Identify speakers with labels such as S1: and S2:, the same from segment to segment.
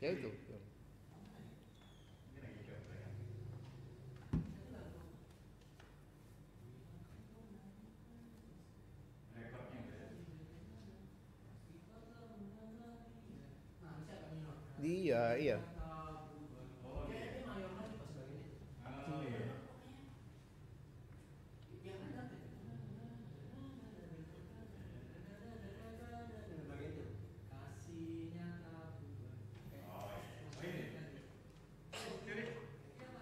S1: Ya itu. Iya, iya.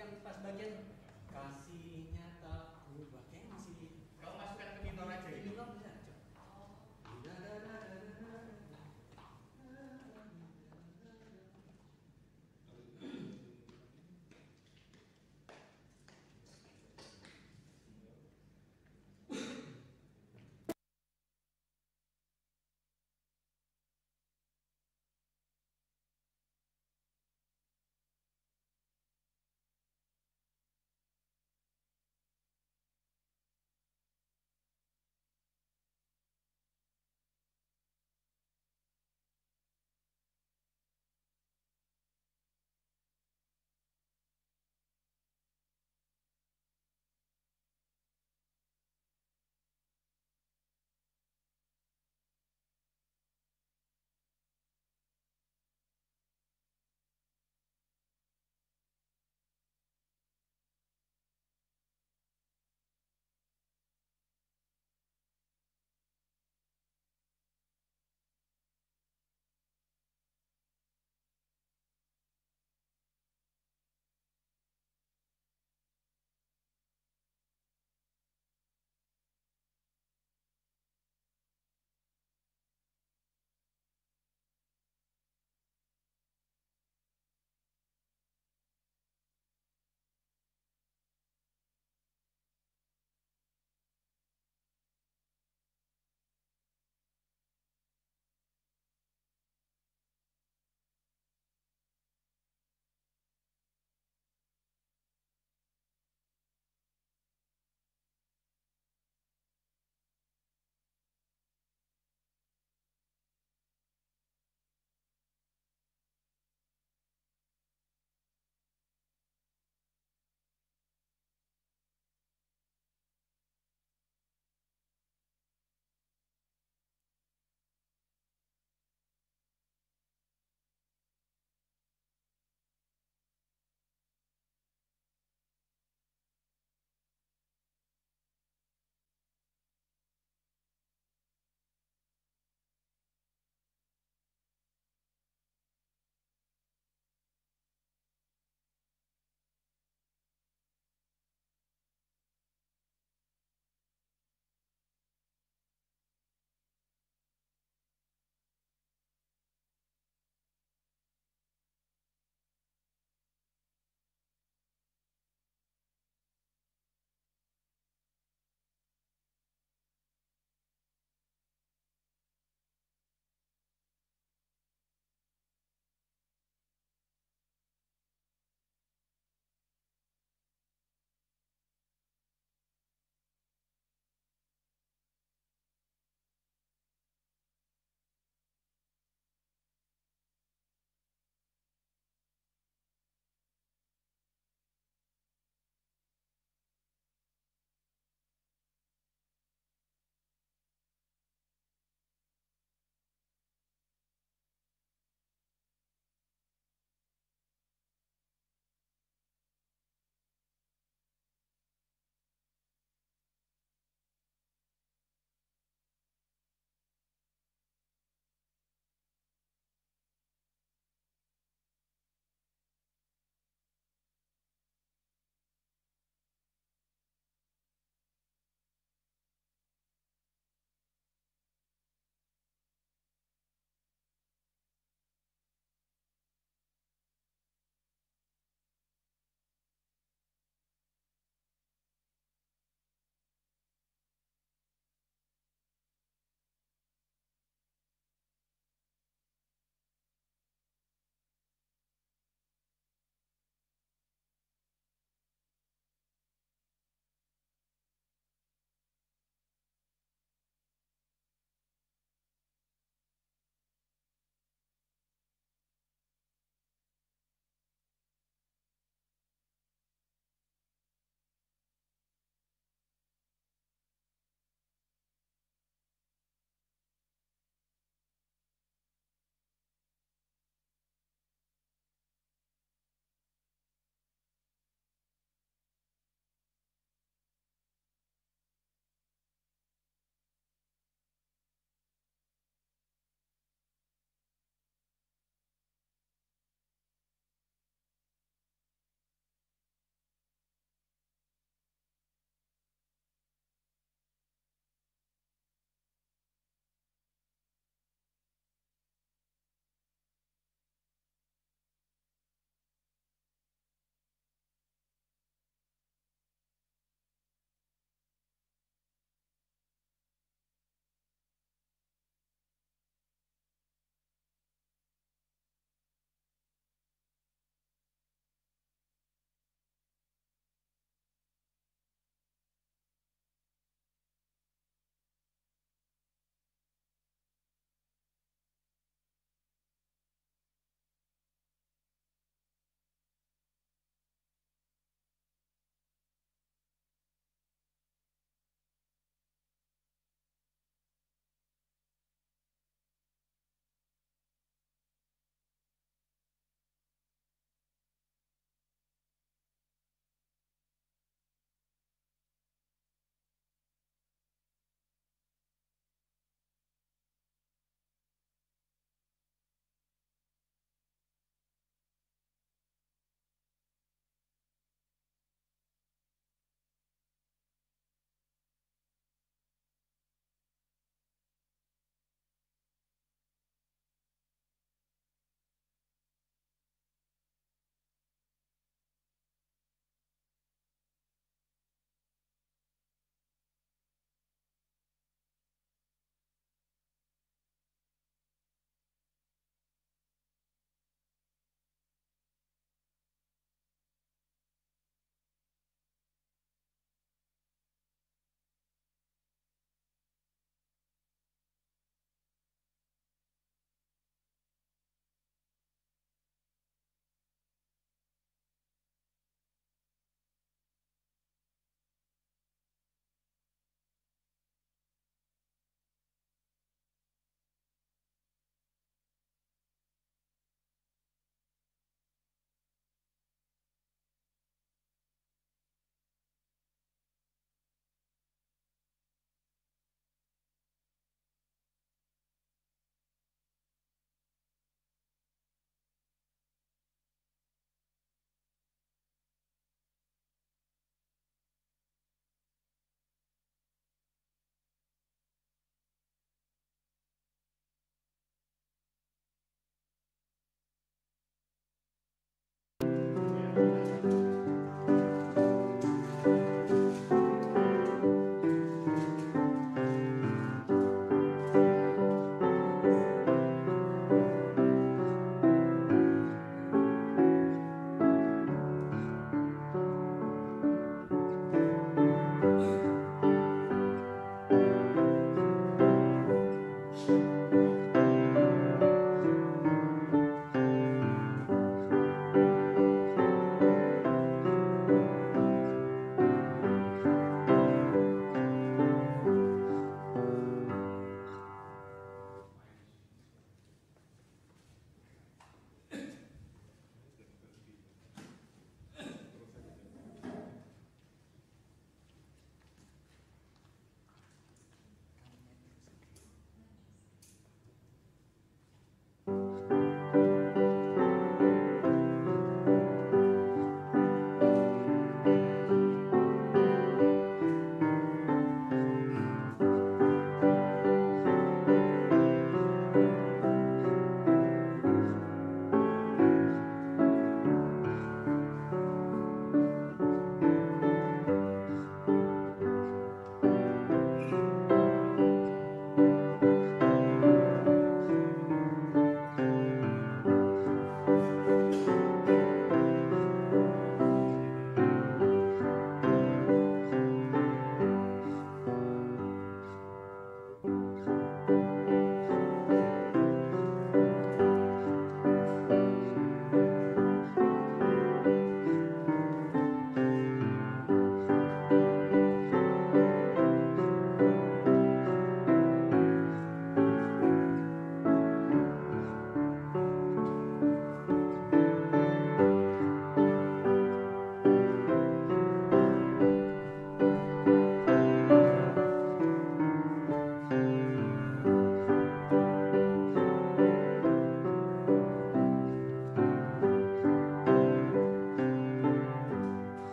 S2: Yang pas bagian kasihnya tak berubah kayak masih kalau masukkan ke minor aja gitu. Minor bisa aja.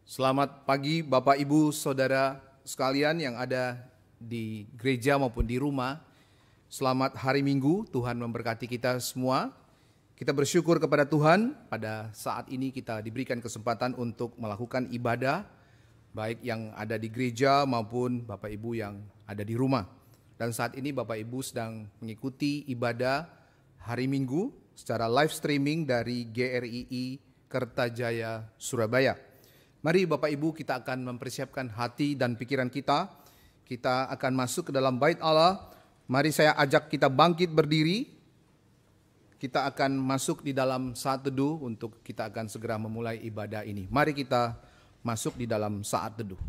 S1: Selamat pagi Bapak Ibu Saudara sekalian yang ada di gereja maupun di rumah. Selamat hari Minggu, Tuhan memberkati kita semua. Kita bersyukur kepada Tuhan pada saat ini kita diberikan kesempatan untuk melakukan ibadah, baik yang ada di gereja maupun Bapak Ibu yang ada di rumah. Dan saat ini Bapak Ibu sedang mengikuti ibadah hari Minggu secara live streaming dari GRII Kertajaya, Surabaya. Mari Bapak Ibu kita akan mempersiapkan hati dan pikiran kita. Kita akan masuk ke dalam bait Allah. Mari saya ajak kita bangkit berdiri. Kita akan masuk di dalam saat teduh untuk kita akan segera memulai ibadah ini. Mari kita masuk di dalam saat teduh.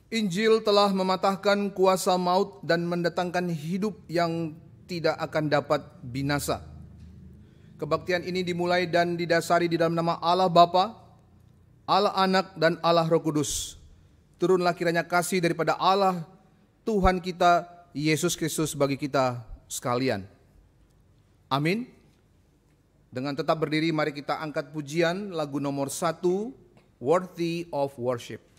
S1: Injil telah mematahkan kuasa maut dan mendatangkan hidup yang tidak akan dapat binasa. Kebaktian ini dimulai dan didasari di dalam nama Allah Bapa, Allah Anak, dan Allah Roh Kudus. Turunlah kiranya kasih daripada Allah Tuhan kita Yesus Kristus bagi kita sekalian. Amin. Dengan tetap berdiri mari kita angkat pujian lagu nomor 1, Worthy of Worship.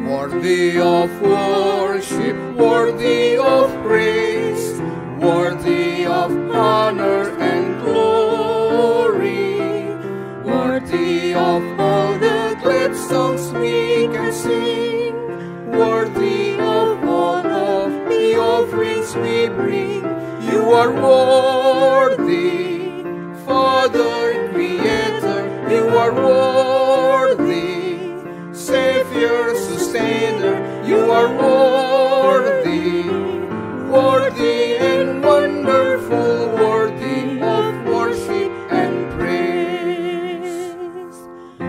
S1: Worthy of worship, worthy of praise, worthy of honor and glory, worthy of all the glad songs we can sing, worthy of all of the offerings we bring. You are worthy, Father, Creator, you are worthy, Savior, Sustainer, you are worthy, worthy and wonderful, worthy of worship and praise,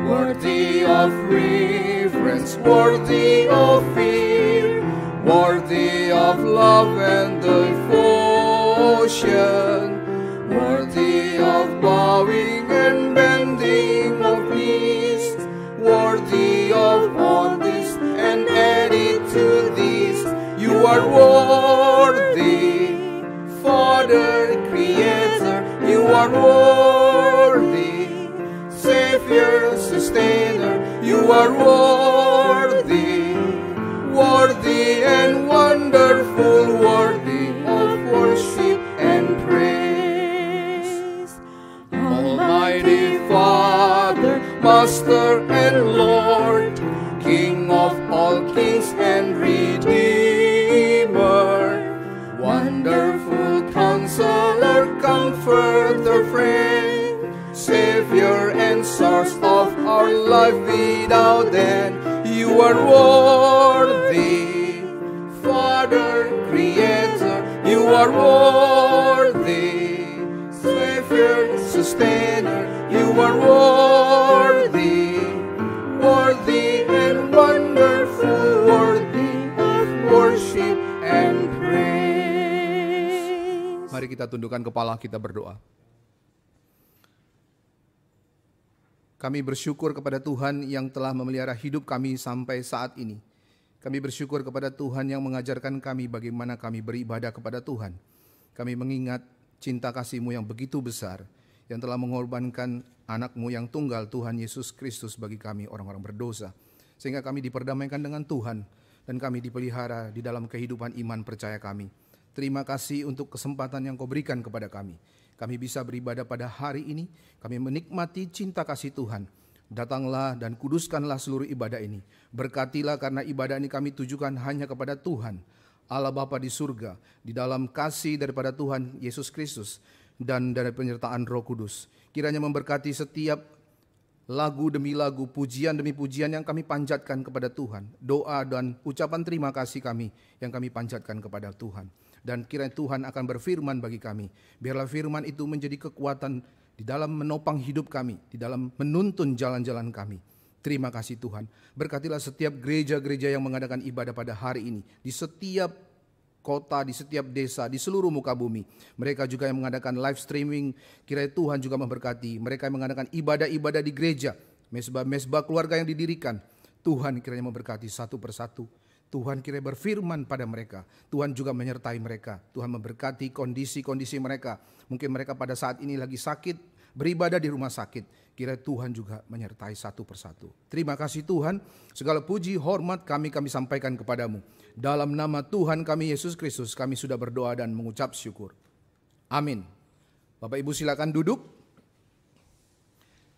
S1: worthy of reverence, worthy of fear, worthy of love and devotion, worthy of bowing and bending of knees, worthy of all this and added to this. You are worthy, Father, Creator, you are worthy, Savior, Sustainer, you are worthy, worthy and wonderful, worthy of worship and praise. Almighty Father, Master and Lord, King of all kings and Redeemer, wonderful Counselor, Comforter, Friend, Savior and source of our life without end. You are worthy, Father, Creator, you are worthy, Savior, Sustainer, you are worthy, worthy and wonderful, worthy of worship and praise. Mari kita tundukkan kepala, kita berdoa. Kami bersyukur kepada Tuhan yang telah memelihara hidup kami sampai saat ini. Kami bersyukur kepada Tuhan yang mengajarkan kami bagaimana kami beribadah kepada Tuhan. Kami mengingat cinta kasih-Mu yang begitu besar, yang telah mengorbankan anak-Mu yang tunggal, Tuhan Yesus Kristus, bagi kami orang-orang berdosa. Sehingga kami diperdamaikan dengan Tuhan dan kami dipelihara di dalam kehidupan iman percaya kami. Terima kasih untuk kesempatan yang Kau berikan kepada kami. Kami bisa beribadah pada hari ini, kami menikmati cinta kasih Tuhan. Datanglah dan kuduskanlah seluruh ibadah ini. Berkatilah karena ibadah ini kami tujukan hanya kepada Tuhan, Allah Bapa di surga, di dalam kasih daripada Tuhan Yesus Kristus dan dari penyertaan Roh Kudus. Kiranya memberkati setiap lagu demi lagu, pujian demi pujian yang kami panjatkan kepada Tuhan. Doa dan ucapan terima kasih kami yang kami panjatkan kepada Tuhan. Dan kiranya Tuhan akan berfirman bagi kami. Biarlah firman itu menjadi kekuatan di dalam menopang hidup kami, di dalam menuntun jalan-jalan kami. Terima kasih Tuhan. Berkatilah setiap gereja-gereja yang mengadakan ibadah pada hari ini, di setiap kota, di setiap desa, di seluruh muka bumi. Mereka juga yang mengadakan live streaming, kiranya Tuhan juga memberkati. Mereka yang mengadakan ibadah-ibadah di gereja, mesbah-mesbah keluarga yang didirikan. Tuhan kiranya memberkati satu persatu. Tuhan kiranya berfirman pada mereka. Tuhan juga menyertai mereka. Tuhan memberkati kondisi-kondisi mereka. Mungkin mereka pada saat ini lagi sakit, beribadah di rumah sakit. Kiranya Tuhan juga menyertai satu persatu. Terima kasih Tuhan. Segala puji, hormat kami sampaikan kepadamu. Dalam nama Tuhan kami Yesus Kristus kami sudah berdoa dan mengucap syukur. Amin. Bapak Ibu silakan duduk.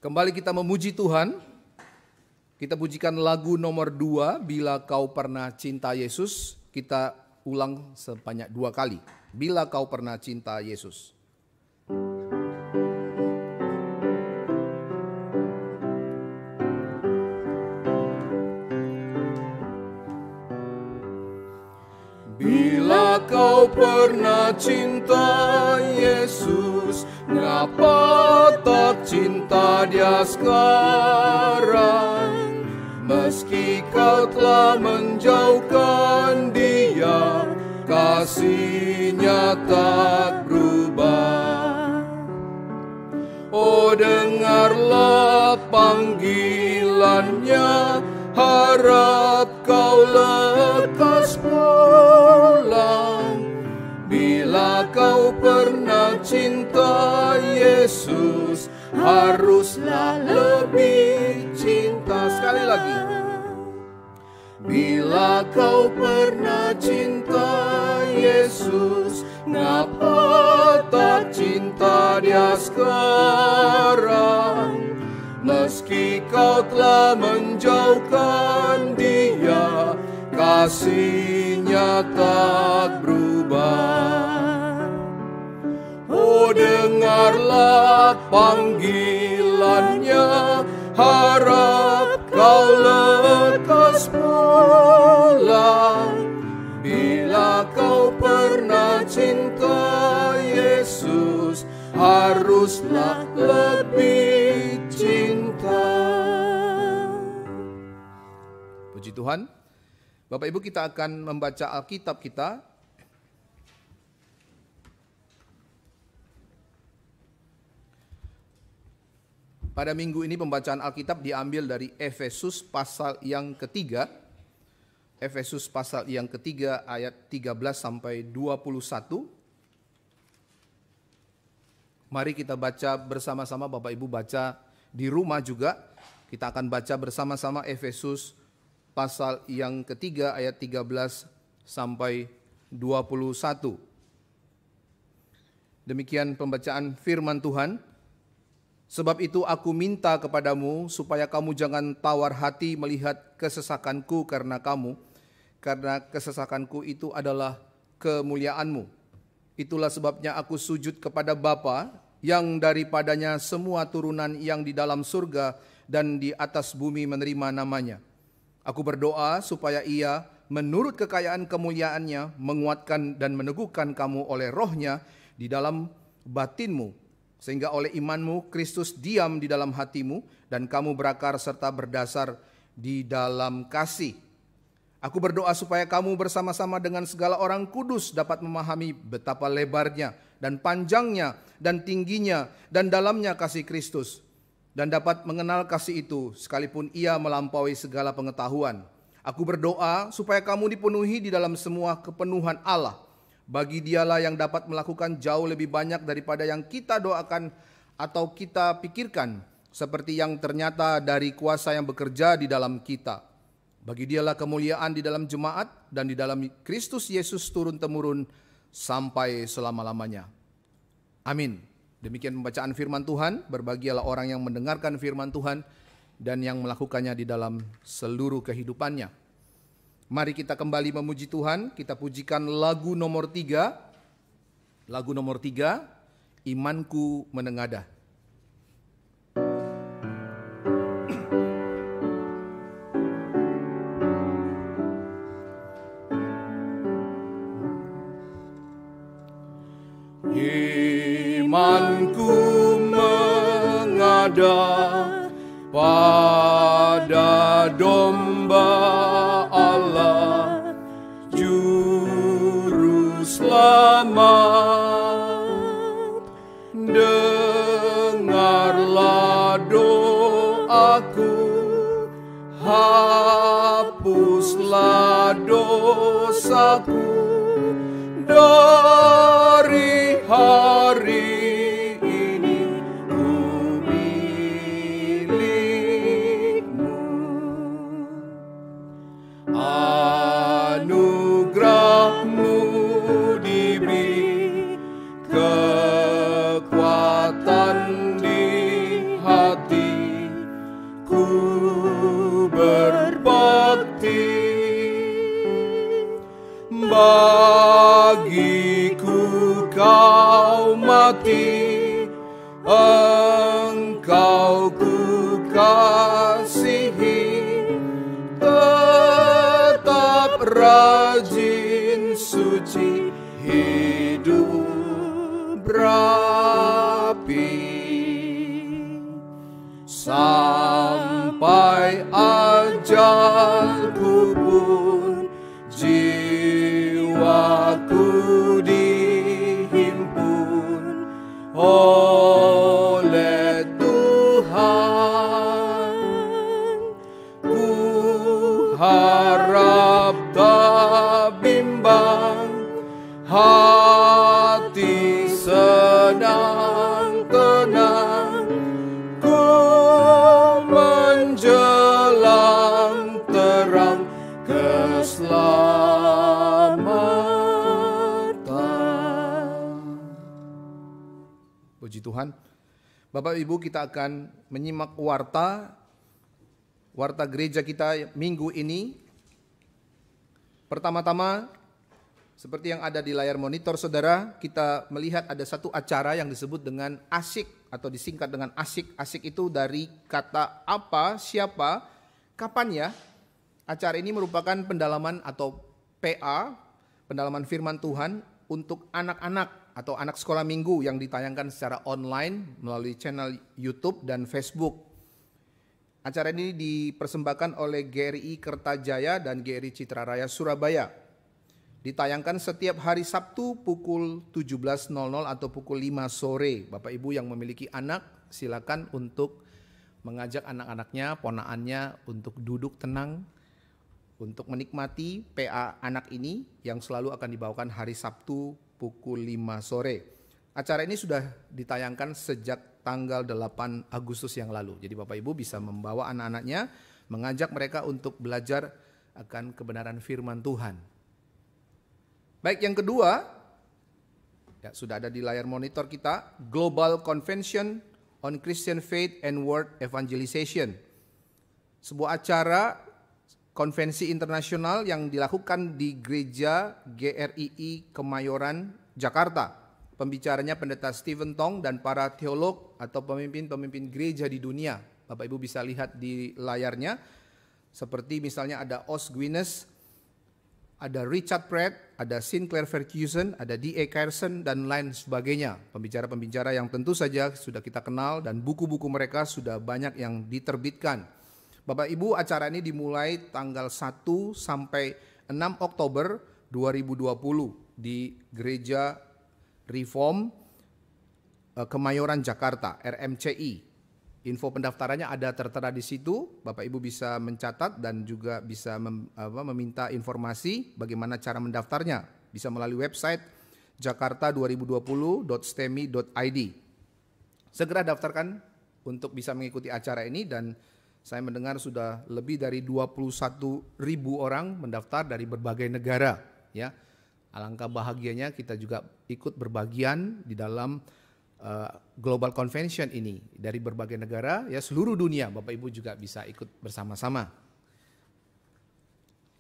S1: Kembali kita memuji Tuhan. Kita pujikan lagu nomor 2, Bila Kau Pernah Cinta Yesus. Kita ulang sebanyak 2 kali. Bila Kau Pernah Cinta Yesus. Bila kau pernah cinta Yesus, ngapa tak cinta Dia sekarang? Meski kau telah menjauhkan Dia, kasih-Nya tak berubah. Oh, dengarlah panggilan-Nya, harap kau lekas pulang. Bila kau pernah cinta Yesus, haruslah lebih cinta. Sekali lagi. Bila kau pernah cinta Yesus, ngapa tak cinta Dia sekarang? Meski kau telah menjauhkan Dia, kasih-Nya tak berubah. Oh, dengarlah panggilan-Nya, harap kau lekas pulang. Bila kau pernah cinta Yesus, haruslah lebih cinta. Puji Tuhan. Bapak Ibu, kita akan membaca Alkitab kita. Pada minggu ini pembacaan Alkitab diambil dari Efesus pasal yang ketiga. Efesus pasal yang ketiga ayat 13 sampai 21. Mari kita baca bersama-sama, Bapak Ibu baca di rumah juga. Kita akan baca bersama-sama Efesus pasal yang ketiga ayat 13 sampai 21. Demikian pembacaan firman Tuhan. Sebab itu aku minta kepadamu supaya kamu jangan tawar hati melihat kesesakanku karena kamu, karena kesesakanku itu adalah kemuliaanmu. Itulah sebabnya aku sujud kepada Bapa yang daripadanya semua turunan yang di dalam surga dan di atas bumi menerima namanya. Aku berdoa supaya Ia menurut kekayaan kemuliaannya menguatkan dan meneguhkan kamu oleh Roh-Nya di dalam batinmu, sehingga oleh imanmu Kristus diam di dalam hatimu dan kamu berakar serta berdasar di dalam kasih. Aku berdoa supaya kamu bersama-sama dengan segala orang kudus dapat memahami betapa lebarnya dan panjangnya dan tingginya dan dalamnya kasih Kristus, dan dapat mengenal kasih itu sekalipun ia melampaui segala pengetahuan. Aku berdoa supaya kamu dipenuhi di dalam semua kepenuhan Allah. Bagi Dialah yang dapat melakukan jauh lebih banyak daripada yang kita doakan atau kita pikirkan seperti yang ternyata dari kuasa yang bekerja di dalam kita. Bagi Dialah kemuliaan di dalam jemaat dan di dalam Kristus Yesus turun-temurun sampai selama-lamanya. Amin. Demikian pembacaan firman Tuhan. Berbahagialah orang yang mendengarkan firman Tuhan dan yang melakukannya di dalam seluruh kehidupannya. Mari kita kembali memuji Tuhan. Kita pujikan lagu nomor 3. Lagu nomor 3, Imanku Menengadah. Imanku mengadah pada domba Allah, Juru Selamat. Dengarlah doaku, hapuslah dosaku dari hari ini, ku milikmu. Anugerahmu diberi kekuatan di hati, ku berbakti. Bagiku kau mati, engkau ku kasihi, tetap rajin suci, hidup berapi, sampai ajalku pun jiwaku dihimpun oleh Tuhan. Ku harap tak bimbang, hati senang tenang, ku menjelang terang keselamatan. Puji Tuhan. Bapak Ibu, kita akan menyimak warta gereja kita minggu ini. Pertama-tama, seperti yang ada di layar monitor saudara, kita melihat ada satu acara yang disebut dengan ASIK atau disingkat dengan ASIK. ASIK itu dari kata apa, siapa, kapan ya. Acara ini merupakan pendalaman atau PA, pendalaman firman Tuhan untuk anak-anak atau anak sekolah minggu yang ditayangkan secara online melalui channel YouTube dan Facebook. Acara ini dipersembahkan oleh GRI Kertajaya dan GRI Citra Raya Surabaya. Ditayangkan setiap hari Sabtu pukul 17.00 atau pukul 5 sore. Bapak Ibu yang memiliki anak, silakan untuk mengajak anak-anaknya, ponaannya untuk duduk tenang, untuk menikmati PA anak ini yang selalu akan dibawakan hari Sabtu pukul 5 sore. Acara ini sudah ditayangkan sejak tanggal 8 Agustus yang lalu. Jadi Bapak Ibu bisa membawa anak-anaknya, mengajak mereka untuk belajar akan kebenaran firman Tuhan. Baik, yang kedua, ya, sudah ada di layar monitor kita, Global Convention on Christian Faith and World Evangelization. Sebuah acara konvensi internasional yang dilakukan di Gereja GRII Kemayoran, Jakarta. Pembicaranya Pendeta Stephen Tong dan para teolog atau pemimpin-pemimpin gereja di dunia. Bapak Ibu bisa lihat di layarnya, seperti misalnya ada Os Guinness, ada Richard Pratt, ada Sinclair Ferguson, ada D.A. Carson, dan lain sebagainya. Pembicara-pembicara yang tentu saja sudah kita kenal dan buku-buku mereka sudah banyak yang diterbitkan. Bapak Ibu, acara ini dimulai tanggal 1 sampai 6 Oktober 2020 di Gereja Reform Kemayoran Jakarta, RMCI. Info pendaftarannya ada tertera di situ. Bapak Ibu bisa mencatat dan juga bisa meminta informasi bagaimana cara mendaftarnya. Bisa melalui website jakarta2020.stemi.id. Segera daftarkan untuk bisa mengikuti acara ini, dan saya mendengar sudah lebih dari 21.000 orang mendaftar dari berbagai negara, ya. Alangkah bahagianya kita juga ikut berbagian di dalam Global Convention ini dari berbagai negara, ya, seluruh dunia. Bapak Ibu juga bisa ikut bersama-sama.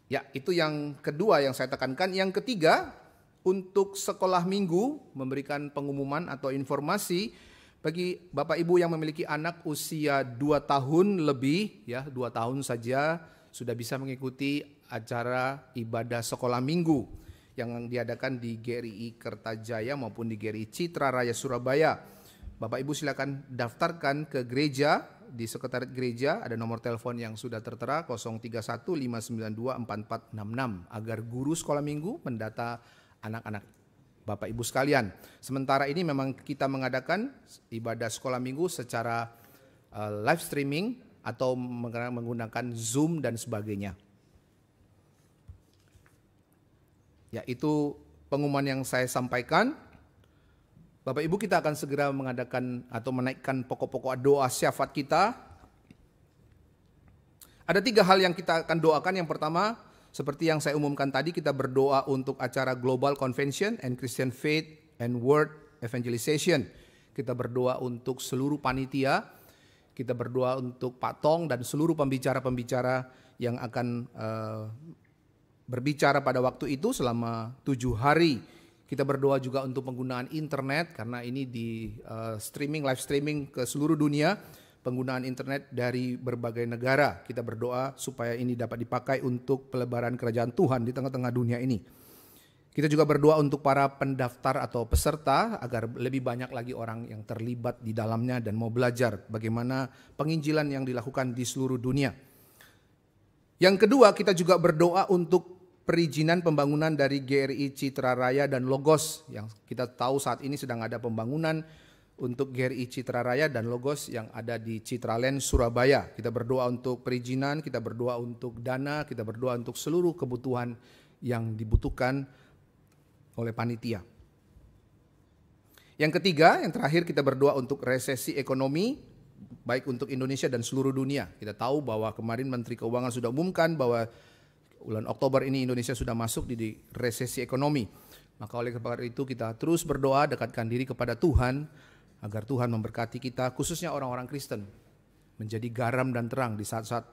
S1: Ya, itu yang kedua yang saya tekankan. Yang ketiga, untuk sekolah minggu memberikan pengumuman atau informasi bagi Bapak Ibu yang memiliki anak usia 2 tahun lebih, ya, 2 tahun saja sudah bisa mengikuti acara ibadah sekolah minggu yang diadakan di GRI Kertajaya maupun di GRI Citra Raya Surabaya. Bapak Ibu silakan daftarkan ke gereja, di sekretariat gereja ada nomor telepon yang sudah tertera 031-592-4466 agar guru sekolah minggu mendata anak-anak Bapak Ibu sekalian. Sementara ini memang kita mengadakan ibadah sekolah minggu secara live streaming atau menggunakan Zoom dan sebagainya. Ya, itu pengumuman yang saya sampaikan. Bapak Ibu, kita akan segera mengadakan atau menaikkan pokok-pokok doa syafaat kita. Ada 3 hal yang kita akan doakan. Yang pertama, seperti yang saya umumkan tadi, kita berdoa untuk acara Global Convention and Christian Faith and World Evangelization. Kita berdoa untuk seluruh panitia, kita berdoa untuk Pak Tong dan seluruh pembicara-pembicara yang akan berbicara pada waktu itu selama 7 hari. Kita berdoa juga untuk penggunaan internet, karena ini di live streaming ke seluruh dunia. Penggunaan internet dari berbagai negara. Kita berdoa supaya ini dapat dipakai untuk pelebaran kerajaan Tuhan di tengah-tengah dunia ini. Kita juga berdoa untuk para pendaftar atau peserta agar lebih banyak lagi orang yang terlibat di dalamnya dan mau belajar bagaimana penginjilan yang dilakukan di seluruh dunia. Yang kedua, kita juga berdoa untuk perizinan pembangunan dari GRI Citra Raya dan Logos, yang kita tahu saat ini sedang ada pembangunan untuk GRI Citra Raya dan Logos yang ada di Citraland, Surabaya. Kita berdoa untuk perizinan, kita berdoa untuk dana, kita berdoa untuk seluruh kebutuhan yang dibutuhkan oleh panitia. Yang ketiga, yang terakhir, kita berdoa untuk resesi ekonomi, baik untuk Indonesia dan seluruh dunia. Kita tahu bahwa kemarin Menteri Keuangan sudah umumkan bahwa bulan Oktober ini Indonesia sudah masuk di resesi ekonomi. Maka oleh sebab itu kita terus berdoa, dekatkan diri kepada Tuhan, agar Tuhan memberkati kita, khususnya orang-orang Kristen, menjadi garam dan terang di saat-saat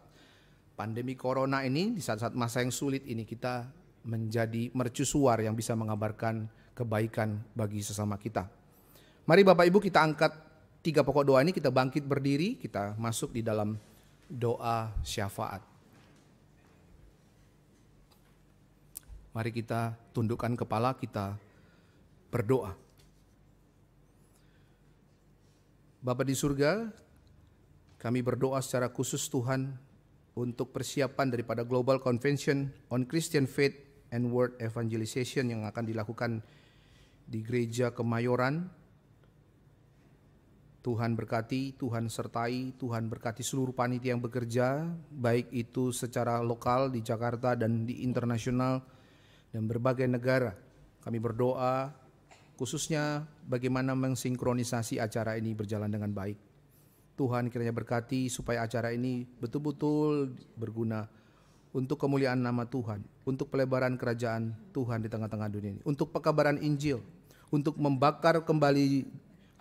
S1: pandemi corona ini, di saat-saat masa yang sulit ini, kita menjadi mercusuar yang bisa mengabarkan kebaikan bagi sesama kita. Mari Bapak Ibu, kita angkat 3 pokok doa ini, kita bangkit berdiri, kita masuk di dalam doa syafaat. Mari kita tundukkan kepala, kita berdoa. Bapa di surga, kami berdoa secara khusus Tuhan untuk persiapan daripada Global Convention on Christian Faith and World Evangelization yang akan dilakukan di Gereja Kemayoran. Tuhan berkati, Tuhan sertai, Tuhan berkati seluruh panitia yang bekerja, baik itu secara lokal di Jakarta dan di internasional dan berbagai negara. Kami berdoa khususnya bagaimana mensinkronisasi acara ini berjalan dengan baik. Tuhan kiranya berkati supaya acara ini betul-betul berguna untuk kemuliaan nama Tuhan, untuk pelebaran kerajaan Tuhan di tengah-tengah dunia ini, untuk pekabaran Injil, untuk membakar kembali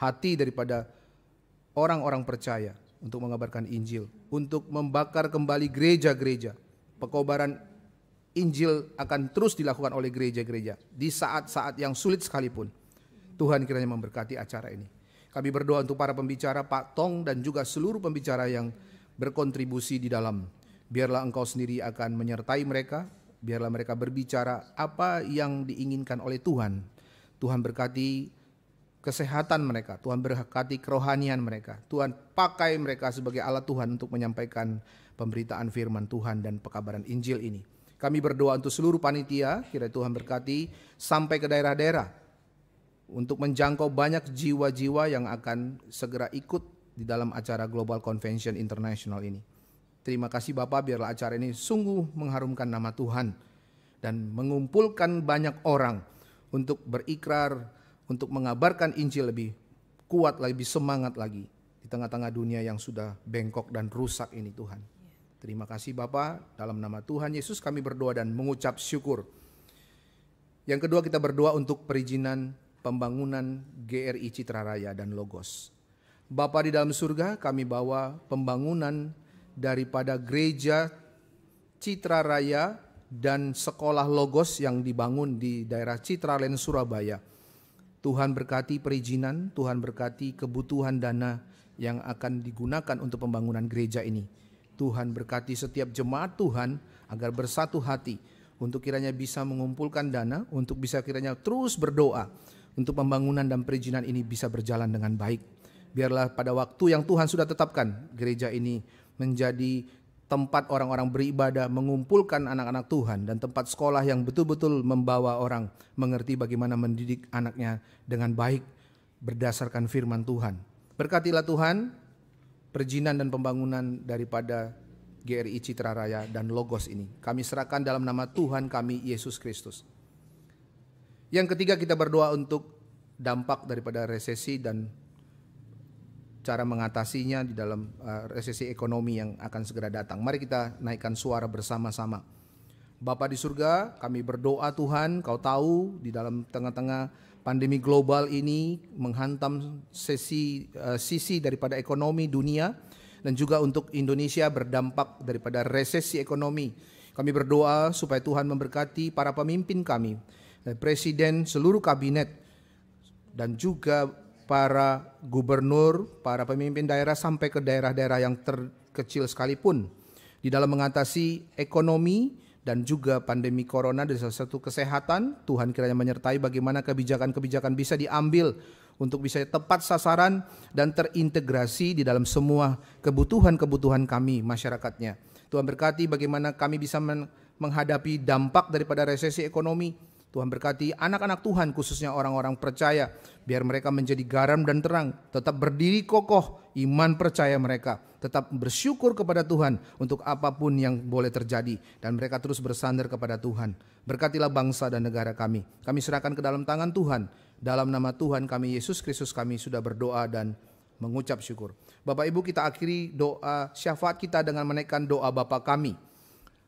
S1: hati daripada orang-orang percaya untuk mengabarkan Injil, untuk membakar kembali gereja-gereja. Pekobaran Injil akan terus dilakukan oleh gereja-gereja di saat-saat yang sulit sekalipun. Tuhan kiranya memberkati acara ini. Kami berdoa untuk para pembicara, Pak Tong dan juga seluruh pembicara yang berkontribusi di dalam. Biarlah Engkau sendiri akan menyertai mereka, biarlah mereka berbicara apa yang diinginkan oleh Tuhan. Tuhan berkati kesehatan mereka, Tuhan berkati kerohanian mereka. Tuhan pakai mereka sebagai alat Tuhan untuk menyampaikan pemberitaan firman Tuhan dan pekabaran Injil ini. Kami berdoa untuk seluruh panitia, kiranya Tuhan berkati sampai ke daerah-daerah untuk menjangkau banyak jiwa-jiwa yang akan segera ikut di dalam acara Global Convention International ini. Terima kasih Bapak, biarlah acara ini sungguh mengharumkan nama Tuhan dan mengumpulkan banyak orang untuk berikrar, untuk mengabarkan Injil lebih kuat, lebih semangat lagi di tengah-tengah dunia yang sudah bengkok dan rusak ini Tuhan. Terima kasih Bapa, dalam nama Tuhan Yesus kami berdoa dan mengucap syukur. Yang kedua, kita berdoa untuk perizinan pembangunan GRI Citra Raya dan Logos. Bapa di dalam surga, kami bawa pembangunan daripada gereja Citra Raya dan sekolah Logos yang dibangun di daerah Citraland, Surabaya. Tuhan berkati perizinan, Tuhan berkati kebutuhan dana yang akan digunakan untuk pembangunan gereja ini. Tuhan berkati setiap jemaat Tuhan agar bersatu hati untuk kiranya bisa mengumpulkan dana, untuk bisa kiranya terus berdoa untuk pembangunan dan perizinan ini bisa berjalan dengan baik. Biarlah pada waktu yang Tuhan sudah tetapkan, gereja ini menjadi tempat orang-orang beribadah, mengumpulkan anak-anak Tuhan, dan tempat sekolah yang betul-betul membawa orang mengerti bagaimana mendidik anaknya dengan baik berdasarkan firman Tuhan. Berkatilah Tuhan perizinan dan pembangunan daripada GRI Citra Raya dan Logos ini. Kami serahkan dalam nama Tuhan kami Yesus Kristus. Yang ketiga, kita berdoa untuk dampak daripada resesi dan cara mengatasinya di dalam resesi ekonomi yang akan segera datang. Mari kita naikkan suara bersama-sama. Bapa di surga, kami berdoa Tuhan, Kau tahu di dalam tengah-tengah pandemi global ini menghantam sisi daripada ekonomi dunia dan juga untuk Indonesia berdampak daripada resesi ekonomi. Kami berdoa supaya Tuhan memberkati para pemimpin kami, presiden, seluruh kabinet, dan juga para gubernur, para pemimpin daerah sampai ke daerah-daerah yang terkecil sekalipun di dalam mengatasi ekonomi dan juga pandemi corona dari salah satu kesehatan. Tuhan kiranya menyertai bagaimana kebijakan-kebijakan bisa diambil untuk bisa tepat sasaran dan terintegrasi di dalam semua kebutuhan-kebutuhan kami masyarakatnya. Tuhan berkati bagaimana kami bisa menghadapi dampak daripada resesi ekonomi. Tuhan berkati anak-anak Tuhan, khususnya orang-orang percaya, biar mereka menjadi garam dan terang, tetap berdiri kokoh iman percaya mereka, tetap bersyukur kepada Tuhan untuk apapun yang boleh terjadi, dan mereka terus bersandar kepada Tuhan. Berkatilah bangsa dan negara kami. Kami serahkan ke dalam tangan Tuhan. Dalam nama Tuhan kami Yesus Kristus kami sudah berdoa dan mengucap syukur. Bapak Ibu, kita akhiri doa syafaat kita dengan menaikkan doa Bapa kami.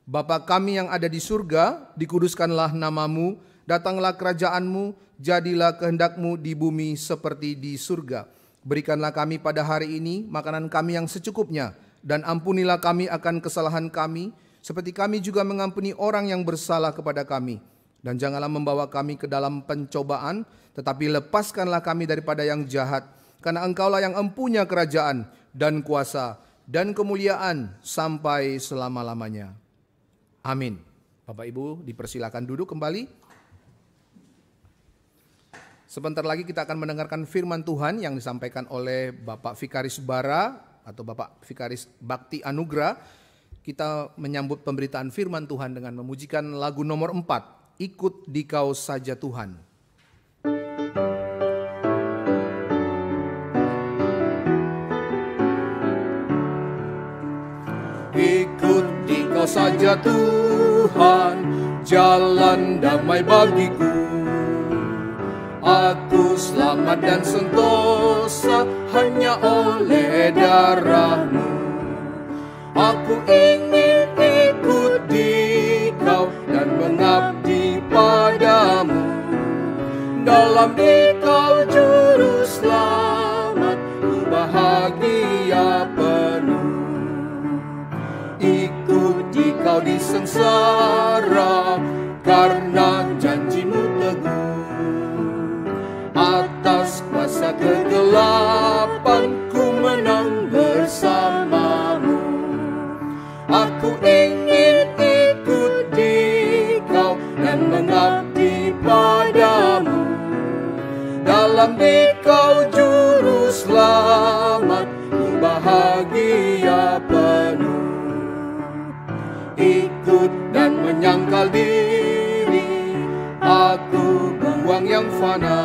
S1: Bapa kami yang ada di surga, dikuduskanlah namamu, datanglah kerajaan-Mu, jadilah kehendak-Mu di bumi seperti di surga. Berikanlah kami pada hari ini makanan kami yang secukupnya, dan ampunilah kami akan kesalahan kami, seperti kami juga mengampuni orang yang bersalah kepada kami. Dan janganlah membawa kami ke dalam pencobaan, tetapi lepaskanlah kami daripada yang jahat. Karena Engkaulah yang empunya kerajaan dan kuasa dan kemuliaan sampai selama-lamanya. Amin. Bapak Ibu dipersilakan duduk kembali. Sebentar lagi kita akan mendengarkan firman Tuhan yang disampaikan oleh Bapak Vikaris Bara atau Bapak Vikaris Bakti Anugrah. Kita menyambut pemberitaan firman Tuhan dengan memujikan lagu nomor 4, Ikut Dikau Saja Tuhan. Ikut Dikau saja Tuhan, jalan damai bagiku. Aku selamat dan sentosa hanya oleh darah-Mu. Aku ingin ikut Dikau dan mengabdi padamu. Dalam Dikau juru selamat, ku bahagia penuh. Ikut Dikau di sengsara, karena janji-Mu teguh. Atas kuasa kegelapan ku menang bersama-Mu. Aku ingin ikut Dikau dan mengabdi padamu. Dalam Dikau juru selamat, ku bahagia penuh. Ikut dan menyangkal diri, aku buang yang fana.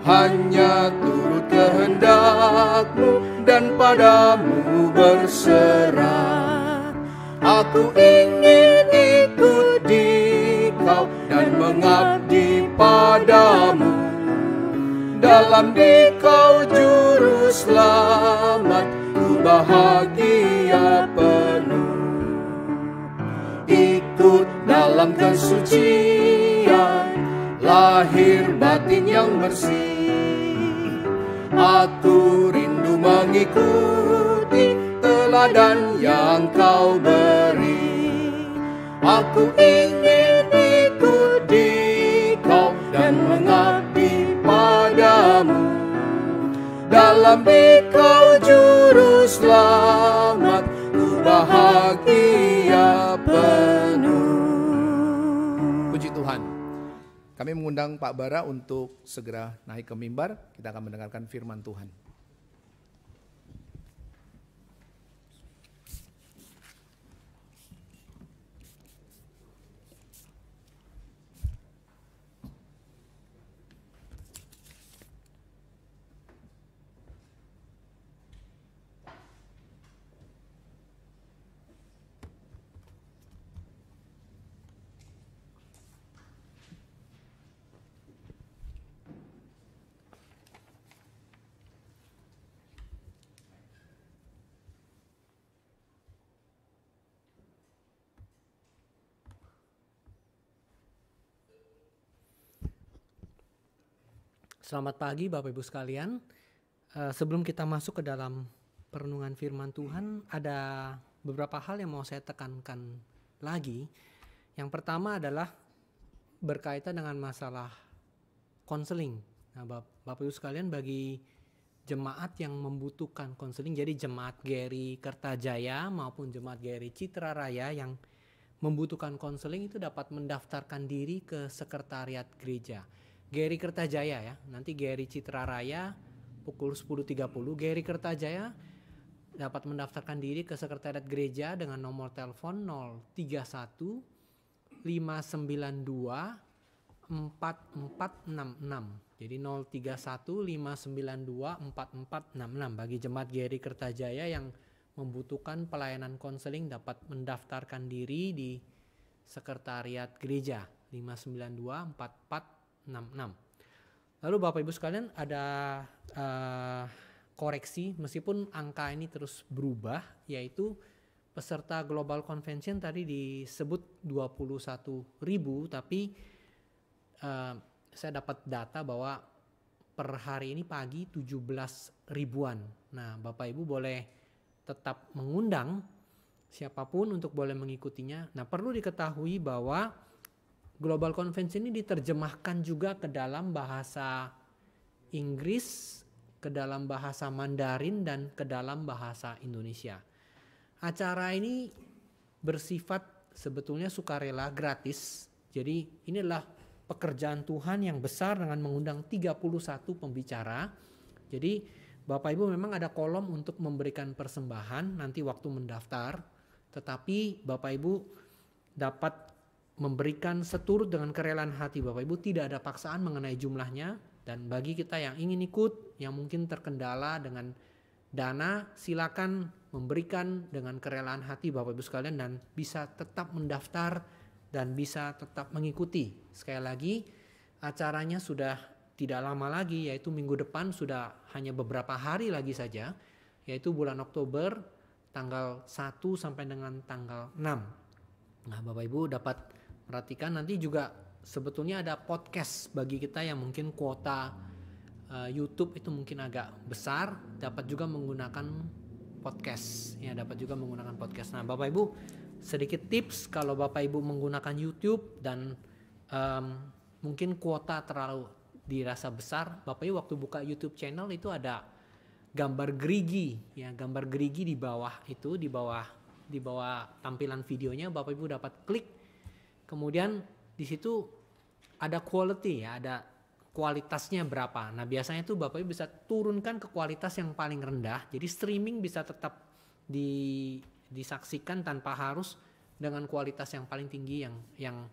S1: Hanya turut kehendak-Mu dan padamu berserah. Aku ingin ikut Dikau dan mengabdi padamu. dalam Dikau Juru Selamat, ku bahagia penuh. Ikut dalam kesucian, lahir batin yang bersih. Aku rindu mengikuti teladan yang Kau beri. Aku ingin ikut Dikau dan mengabdi padamu. Dalam Dikau Juru Selamat, ku bahagia penuh. Puji Tuhan. Kami mengundang Pak Bara untuk segera naik ke mimbar. Kita akan mendengarkan firman Tuhan.
S2: Selamat pagi Bapak Ibu sekalian. Sebelum kita masuk ke dalam perenungan firman Tuhan, ada beberapa hal yang mau saya tekankan lagi. Yang pertama adalah berkaitan dengan masalah konseling. Nah, Bapak Ibu sekalian, bagi jemaat yang membutuhkan konseling, jadi jemaat GRI Kertajaya maupun jemaat GRI Citra Raya yang membutuhkan konseling itu dapat mendaftarkan diri ke sekretariat gereja. GRI Kertajaya ya, nanti GRI Citra Raya pukul 10.30, GRI Kertajaya dapat mendaftarkan diri ke sekretariat gereja dengan nomor telepon 031 592 4466. Jadi 031 592 4466. Bagi jemaat GRI Kertajaya yang membutuhkan pelayanan konseling dapat mendaftarkan diri di sekretariat gereja 592 4466. Lalu Bapak Ibu sekalian, ada koreksi meskipun angka ini terus berubah, yaitu peserta Global Convention tadi disebut 21.000, tapi saya dapat data bahwa per hari ini pagi 17 ribuan. Nah, Bapak Ibu boleh tetap mengundang siapapun untuk boleh mengikutinya. Nah, perlu diketahui bahwa Global Convention ini diterjemahkan juga ke dalam bahasa Inggris, ke dalam bahasa Mandarin, dan ke dalam bahasa Indonesia. Acara ini bersifat sebetulnya sukarela, gratis. Jadi ini adalah pekerjaan Tuhan yang besar dengan mengundang 31 pembicara. Jadi Bapak Ibu memang ada kolom untuk memberikan persembahan nanti waktu mendaftar. Tetapi Bapak Ibu dapat memberikan seturut dengan kerelaan hati Bapak Ibu, tidak ada paksaan mengenai jumlahnya. Dan bagi kita yang ingin ikut, yang mungkin terkendala dengan dana, silakan memberikan dengan kerelaan hati Bapak Ibu sekalian dan bisa tetap mendaftar dan bisa tetap mengikuti. Sekali lagi, acaranya sudah tidak lama lagi, yaitu minggu depan, sudah hanya beberapa hari lagi saja, yaitu bulan Oktober tanggal 1 sampai dengan tanggal 6. Nah, Bapak Ibu dapat perhatikan, nanti juga sebetulnya ada podcast bagi kita yang mungkin kuota YouTube itu mungkin agak besar, dapat juga menggunakan podcast. Ya, dapat juga menggunakan podcast. Nah, Bapak Ibu, sedikit tips kalau Bapak Ibu menggunakan YouTube dan mungkin kuota terlalu dirasa besar, Bapak Ibu waktu buka YouTube channel itu ada gambar gerigi, ya, gambar gerigi di bawah itu, di bawah tampilan videonya Bapak Ibu dapat klik. Kemudian di situ ada quality, ya, ada kualitasnya berapa. Nah, biasanya tuh Bapak Ibu bisa turunkan ke kualitas yang paling rendah. Jadi streaming bisa tetap disaksikan tanpa harus dengan kualitas yang paling tinggi yang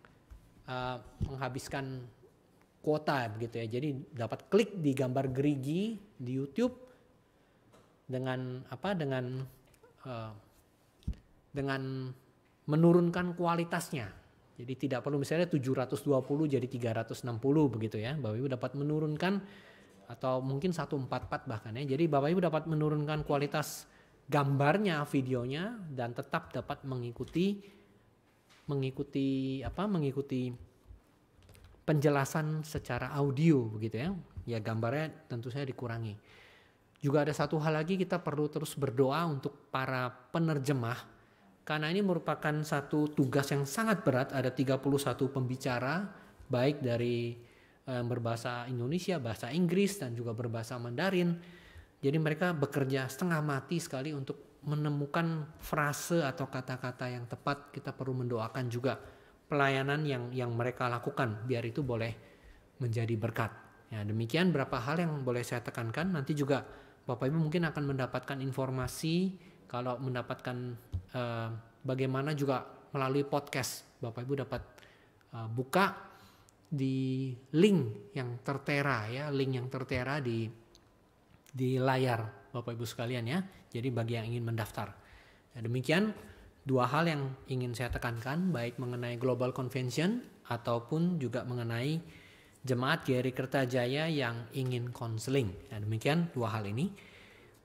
S2: menghabiskan kuota begitu ya. Jadi dapat klik di gambar gerigi di YouTube dengan dengan menurunkan kualitasnya. Jadi tidak perlu misalnya 720 jadi 360 begitu ya. Bapak Ibu dapat menurunkan atau mungkin 144 bahkan ya. Jadi Bapak Ibu dapat menurunkan kualitas gambarnya, videonya, dan tetap dapat mengikuti penjelasan secara audio begitu ya. Ya gambarnya tentu saja dikurangi. Juga ada satu hal lagi, kita perlu terus berdoa untuk para penerjemah, karena ini merupakan satu tugas yang sangat berat. Ada 31 pembicara, baik dari berbahasa Indonesia, bahasa Inggris, dan juga berbahasa Mandarin. Jadi mereka bekerja setengah mati sekali untuk menemukan frase atau kata-kata yang tepat. Kita perlu mendoakan juga pelayanan yang mereka lakukan, biar itu boleh menjadi berkat. Ya, demikian beberapa hal yang boleh saya tekankan. Nanti juga Bapak Ibu mungkin akan mendapatkan informasi, kalau mendapatkan bagaimana juga melalui podcast. Bapak Ibu dapat buka di link yang tertera ya, link yang tertera di layar Bapak Ibu sekalian ya. Jadi bagi yang ingin mendaftar. Ya, demikian dua hal yang ingin saya tekankan, baik mengenai Global Convention ataupun juga mengenai Jemaat GRI Kertajaya yang ingin konseling. Nah, demikian dua hal ini.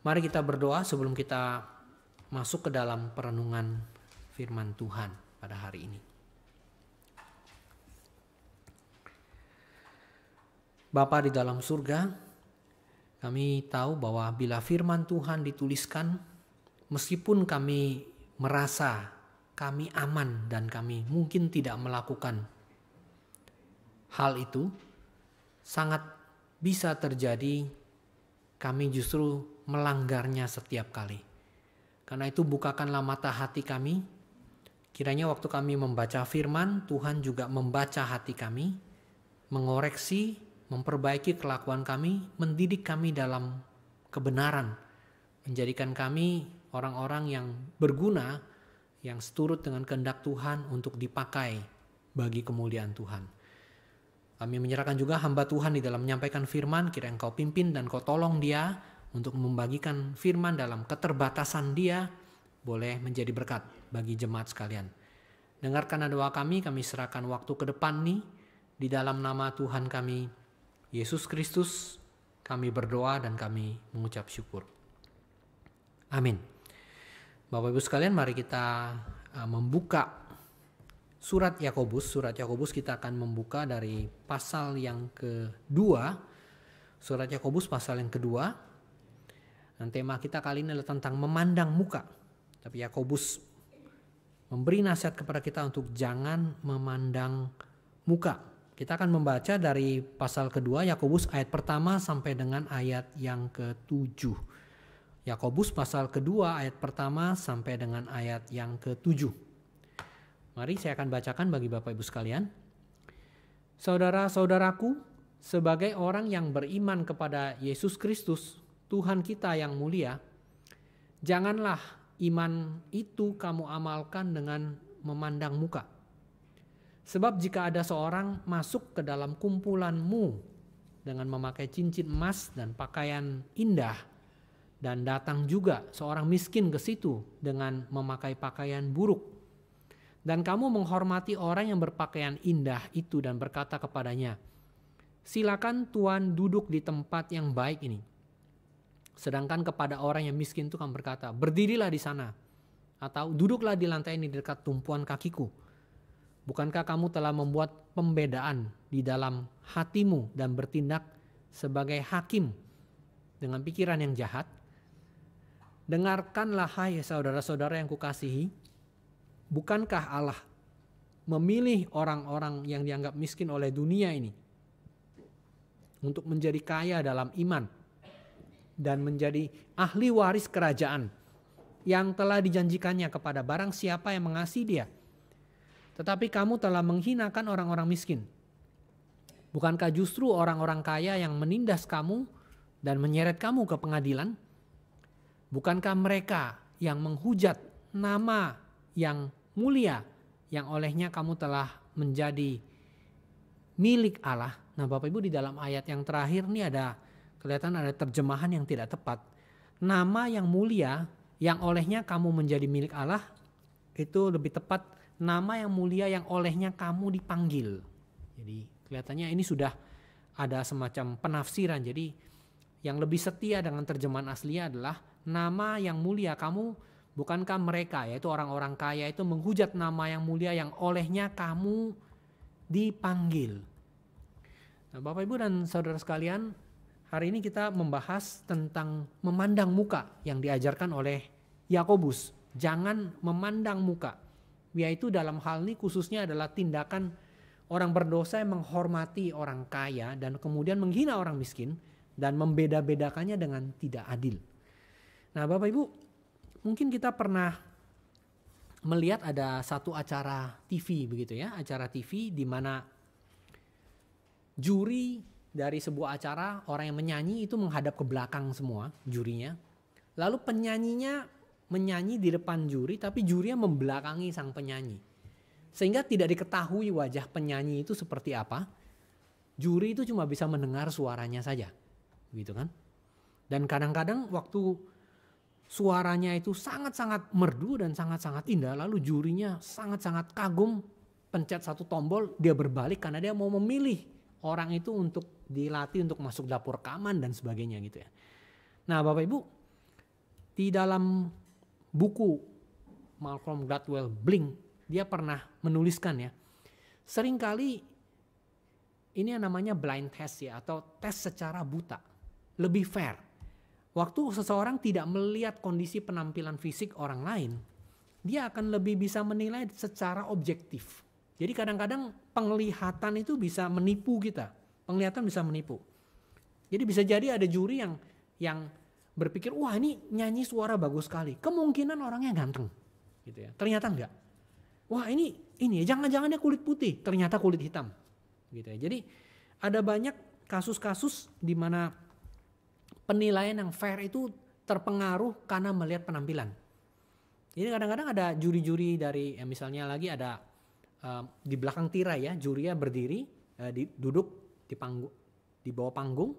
S2: Mari kita berdoa sebelum kita masuk ke dalam perenungan firman Tuhan pada hari ini. Bapa di dalam surga, kami tahu bahwa bila firman Tuhan dituliskan, meskipun kami merasa kami aman dan kami mungkin tidak melakukan hal itu, sangat bisa terjadi kami justru melanggarnya setiap kali. Karena itu bukakanlah mata hati kami. Kiranya waktu kami membaca firman, Tuhan juga membaca hati kami, mengoreksi, memperbaiki kelakuan kami, mendidik kami dalam kebenaran, menjadikan kami orang-orang yang berguna, yang seturut dengan kehendak Tuhan untuk dipakai bagi kemuliaan Tuhan. Kami menyerahkan juga hamba Tuhan di dalam menyampaikan firman, kiranya Engkau pimpin dan Kau tolong dia untuk membagikan firman dalam keterbatasan dia, boleh menjadi berkat bagi jemaat sekalian. Dengarkan doa kami serahkan waktu ke depan nih, di dalam nama Tuhan kami, Yesus Kristus, kami berdoa dan kami mengucap syukur. Amin. Bapak Ibu sekalian, mari kita membuka Surat Yakobus kita akan membuka dari pasal yang kedua. Surat Yakobus pasal yang kedua. Dan tema kita kali ini adalah tentang memandang muka. Tapi Yakobus memberi nasihat kepada kita untuk jangan memandang muka. Kita akan membaca dari pasal kedua Yakobus ayat pertama sampai dengan ayat yang ke-7. Yakobus pasal kedua ayat pertama sampai dengan ayat yang ke-7. Mari saya akan bacakan bagi Bapak Ibu sekalian. Saudara-saudaraku, sebagai orang yang beriman kepada Yesus Kristus, Tuhan kita yang mulia, janganlah iman itu kamu amalkan dengan memandang muka. Sebab jika ada seorang masuk ke dalam kumpulanmu dengan memakai cincin emas dan pakaian indah, dan datang juga seorang miskin ke situ dengan memakai pakaian buruk, dan kamu menghormati orang yang berpakaian indah itu dan berkata kepadanya, silakan Tuan duduk di tempat yang baik ini. Sedangkan kepada orang yang miskin itu kamu berkata, berdirilah di sana, atau duduklah di lantai ini dekat tumpuan kakiku. Bukankah kamu telah membuat pembedaan di dalam hatimu dan bertindak sebagai hakim dengan pikiran yang jahat? Dengarkanlah hai saudara-saudara yang kukasihi, bukankah Allah memilih orang-orang yang dianggap miskin oleh dunia ini untuk menjadi kaya dalam iman dan menjadi ahli waris kerajaan yang telah dijanjikannya kepada barang siapa yang mengasihi dia? Tetapi kamu telah menghinakan orang-orang miskin. Bukankah justru orang-orang kaya yang menindas kamu dan menyeret kamu ke pengadilan? Bukankah mereka yang menghujat nama yang mulia yang olehnya kamu telah menjadi milik Allah? Nah, Bapak Ibu, di dalam ayat yang terakhir ini kelihatan ada terjemahan yang tidak tepat. Nama yang mulia yang olehnya kamu menjadi milik Allah, itu lebih tepat nama yang mulia yang olehnya kamu dipanggil. Jadi kelihatannya ini sudah ada semacam penafsiran. Jadi yang lebih setia dengan terjemahan aslinya adalah nama yang mulia kamu, bukankah mereka, yaitu orang-orang kaya itu menghujat nama yang mulia yang olehnya kamu dipanggil. Nah, Bapak Ibu dan Saudara sekalian, hari ini kita membahas tentang memandang muka yang diajarkan oleh Yakobus. Jangan memandang muka, yaitu dalam hal ini khususnya adalah tindakan orang berdosa yang menghormati orang kaya dan kemudian menghina orang miskin dan membeda-bedakannya dengan tidak adil. Nah, Bapak Ibu, mungkin kita pernah melihat ada satu acara TV begitu ya, acara TV di mana juri dari sebuah acara, orang yang menyanyi itu menghadap ke belakang semua jurinya. Lalu penyanyinya menyanyi di depan juri, tapi jurinya membelakangi sang penyanyi. Sehingga tidak diketahui wajah penyanyi itu seperti apa. Juri itu cuma bisa mendengar suaranya saja. Gitu kan? Dan kadang-kadang waktu suaranya itu sangat-sangat merdu dan sangat-sangat indah, lalu jurinya sangat-sangat kagum, pencet satu tombol, dia berbalik karena dia mau memilih orang itu untuk dilatih untuk masuk dapur rekaman dan sebagainya gitu ya. Nah, Bapak Ibu, di dalam buku Malcolm Gladwell Blink, dia pernah menuliskan ya, seringkali ini yang namanya blind test ya, atau tes secara buta, lebih fair. Waktu seseorang tidak melihat kondisi penampilan fisik orang lain, dia akan lebih bisa menilai secara objektif. Jadi kadang-kadang penglihatan itu bisa menipu kita. Penglihatan bisa menipu. Jadi bisa jadi ada juri yang berpikir, wah ini nyanyi suara bagus sekali. Kemungkinan orangnya ganteng, gitu ya. Ternyata enggak. Wah ini jangan-jangan dia kulit putih, ternyata kulit hitam, gitu ya. Jadi ada banyak kasus-kasus di mana penilaian yang fair itu terpengaruh karena melihat penampilan. Jadi kadang-kadang ada juri-juri dari, ya misalnya lagi ada di belakang tirai ya, jurinya berdiri, duduk di bawah panggung.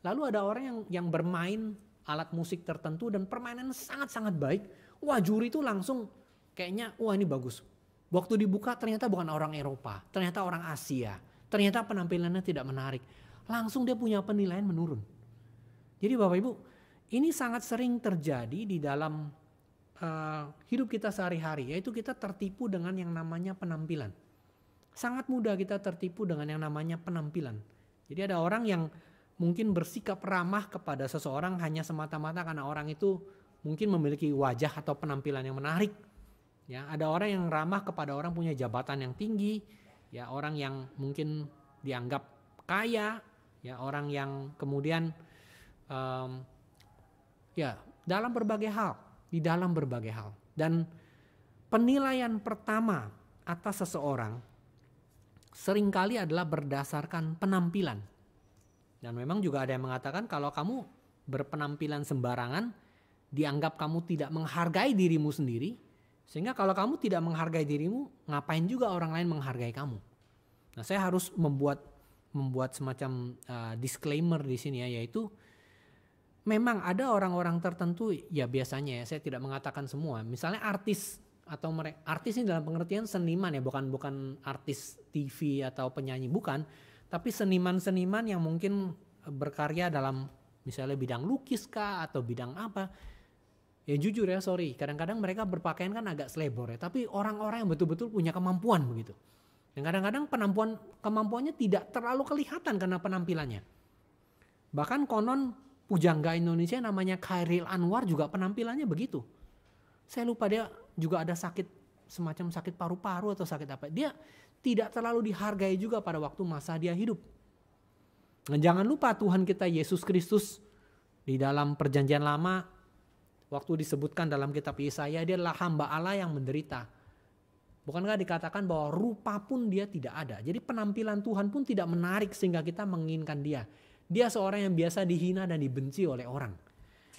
S2: Lalu ada orang yang bermain alat musik tertentu dan permainan sangat-sangat baik. Wah, juri itu langsung kayaknya, wah ini bagus. Waktu dibuka ternyata bukan orang Eropa, ternyata orang Asia. Ternyata penampilannya tidak menarik. Langsung dia punya penilaian menurun. Jadi Bapak Ibu, ini sangat sering terjadi di dalam hidup kita sehari-hari, yaitu kita tertipu dengan yang namanya penampilan. Sangat mudah kita tertipu dengan yang namanya penampilan. Jadi ada orang yang mungkin bersikap ramah kepada seseorang hanya semata-mata karena orang itu mungkin memiliki wajah atau penampilan yang menarik. Ya, ada orang yang ramah kepada orang punya jabatan yang tinggi, ya orang yang mungkin dianggap kaya, ya orang yang kemudian ya dalam berbagai hal. Di dalam berbagai hal. Dan penilaian pertama atas seseorang seringkali adalah berdasarkan penampilan. Dan memang juga ada yang mengatakan kalau kamu berpenampilan sembarangan, dianggap kamu tidak menghargai dirimu sendiri, sehingga kalau kamu tidak menghargai dirimu, ngapain juga orang lain menghargai kamu. Nah, saya harus membuat semacam disclaimer di sini ya, yaitu memang ada orang-orang tertentu, ya biasanya ya, saya tidak mengatakan semua. Misalnya artis atau artis ini dalam pengertian seniman ya, bukan artis TV atau penyanyi, bukan. Tapi seniman-seniman yang mungkin berkarya dalam misalnya bidang lukis kah atau bidang apa. Ya jujur ya, sorry, kadang-kadang mereka berpakaian kan agak selebor ya. Tapi orang-orang yang betul-betul punya kemampuan begitu. Dan kadang-kadang kemampuannya tidak terlalu kelihatan karena penampilannya. Bahkan konon pujangga Indonesia namanya Khairil Anwar juga penampilannya begitu. Saya lupa dia juga ada semacam sakit paru-paru atau sakit apa. Dia tidak terlalu dihargai juga pada waktu masa dia hidup. Nah, jangan lupa Tuhan kita Yesus Kristus di dalam perjanjian lama, waktu disebutkan dalam kitab Yesaya, dia adalah hamba Allah yang menderita. Bukankah dikatakan bahwa rupa pun dia tidak ada. Jadi penampilan Tuhan pun tidak menarik sehingga kita menginginkan dia. Dia seorang yang biasa dihina dan dibenci oleh orang.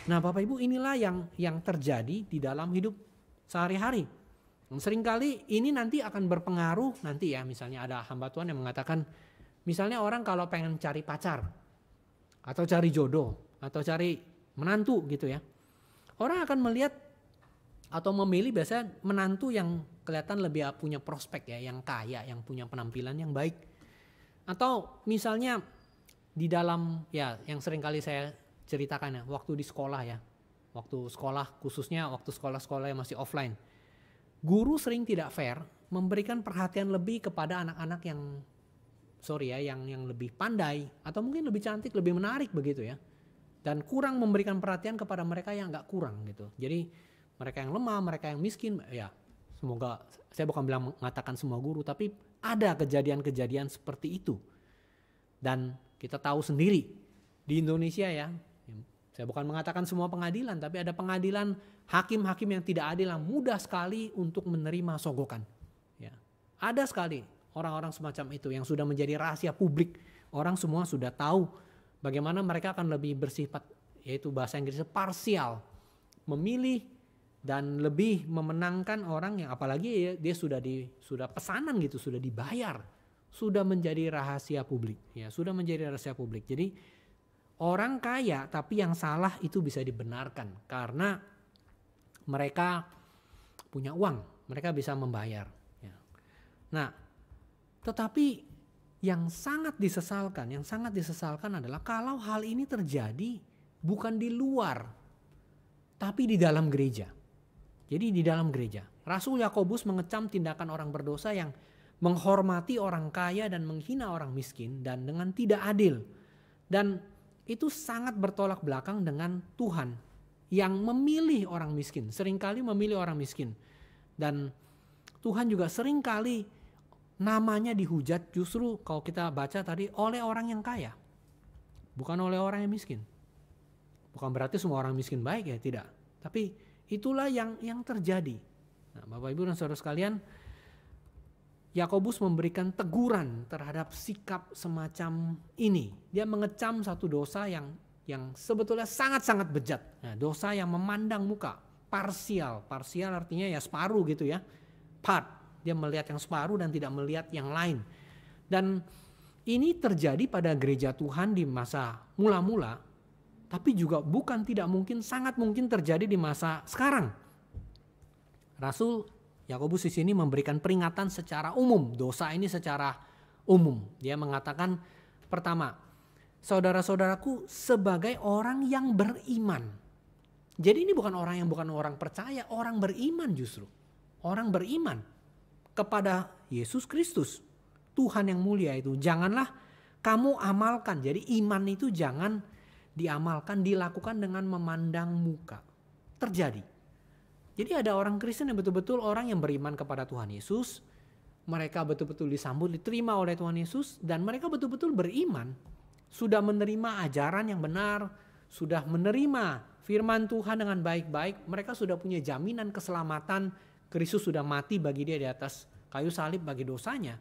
S2: Nah Bapak Ibu, inilah yang terjadi di dalam hidup sehari-hari. Seringkali ini nanti akan berpengaruh nanti ya, misalnya ada hamba Tuhan yang mengatakan, misalnya orang kalau pengen cari pacar, atau cari jodoh, atau cari menantu gitu ya. Orang akan melihat atau memilih biasanya menantu yang kelihatan lebih punya prospek ya, yang kaya, yang punya penampilan yang baik. Atau misalnya di dalam ya yang sering kali saya ceritakan ya, waktu di sekolah ya. Waktu sekolah, khususnya waktu sekolah-sekolah yang masih offline. Guru sering tidak fair memberikan perhatian lebih kepada anak-anak yang lebih pandai atau mungkin lebih cantik, lebih menarik begitu ya. Dan kurang memberikan perhatian kepada mereka yang nggak kurang gitu. Jadi mereka yang lemah, mereka yang miskin, ya semoga, saya bukan bilang mengatakan semua guru, tapi ada kejadian-kejadian seperti itu. Dan kita tahu sendiri di Indonesia ya, saya bukan mengatakan semua pengadilan, tapi ada pengadilan hakim-hakim yang tidak adil yang mudah sekali untuk menerima sogokan. Ya. Ada sekali orang-orang semacam itu yang sudah menjadi rahasia publik. Orang semua sudah tahu bagaimana mereka akan lebih bersifat, yaitu bahasa Inggrisnya parsial, memilih dan lebih memenangkan orang yang apalagi dia sudah pesanan gitu, sudah dibayar, sudah menjadi rahasia publik. Ya, sudah menjadi rahasia publik. Jadi orang kaya tapi yang salah itu bisa dibenarkan karena mereka punya uang, mereka bisa membayar. Ya. Nah, tetapi yang sangat disesalkan adalah kalau hal ini terjadi bukan di luar, tapi di dalam gereja. Jadi di dalam gereja, Rasul Yakobus mengecam tindakan orang berdosa yang menghormati orang kaya dan menghina orang miskin dan dengan tidak adil. Dan itu sangat bertolak belakang dengan Tuhan yang memilih orang miskin, seringkali memilih orang miskin. Dan Tuhan juga seringkali namanya dihujat justru kalau kita baca tadi oleh orang yang kaya, bukan oleh orang yang miskin. Bukan berarti semua orang miskin baik ya, tidak. Tapi itulah yang terjadi. Nah, Bapak Ibu dan Saudara sekalian, Yakobus memberikan teguran terhadap sikap semacam ini. Dia mengecam satu dosa yang sebetulnya sangat-sangat bejat. Nah, dosa yang memandang muka, parsial. Parsial artinya ya separuh gitu ya. Part, dia melihat yang separuh dan tidak melihat yang lain. Dan ini terjadi pada gereja Tuhan di masa mula-mula, tapi juga bukan tidak mungkin, sangat mungkin terjadi di masa sekarang. Rasul Yakobus di sini memberikan peringatan secara umum, dosa ini secara umum. Dia mengatakan pertama, saudara-saudaraku sebagai orang yang beriman. Jadi ini bukan orang percaya, orang beriman justru. Orang beriman kepada Yesus Kristus, Tuhan yang mulia itu. Janganlah kamu amalkan. Jadi iman itu jangan diamalkan, dilakukan dengan memandang muka. Terjadi. Jadi ada orang Kristen yang betul-betul orang yang beriman kepada Tuhan Yesus. Mereka betul-betul disambut, diterima oleh Tuhan Yesus. Dan mereka betul-betul beriman. Sudah menerima ajaran yang benar. Sudah menerima firman Tuhan dengan baik-baik. Mereka sudah punya jaminan keselamatan. Kristus sudah mati bagi dia di atas kayu salib bagi dosanya.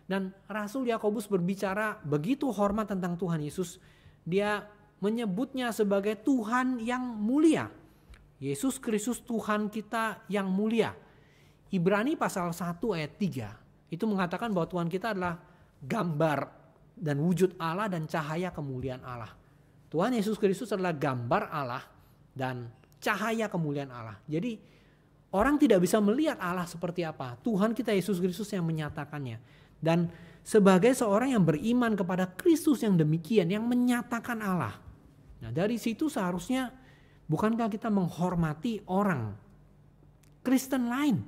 S2: Dan Rasul Yakobus berbicara begitu hormat tentang Tuhan Yesus. Dia menyebutnya sebagai Tuhan yang mulia. Yesus Kristus Tuhan kita yang mulia. Ibrani pasal 1 ayat 3 itu mengatakan bahwa Tuhan kita adalah gambar dan wujud Allah dan cahaya kemuliaan Allah. Tuhan Yesus Kristus adalah gambar Allah dan cahaya kemuliaan Allah. Jadi orang tidak bisa melihat Allah seperti apa. Tuhan kita Yesus Kristus yang menyatakannya. Dan sebagai seorang yang beriman kepada Kristus yang demikian, yang menyatakan Allah. Nah, dari situ seharusnya bukankah kita menghormati orang Kristen lain?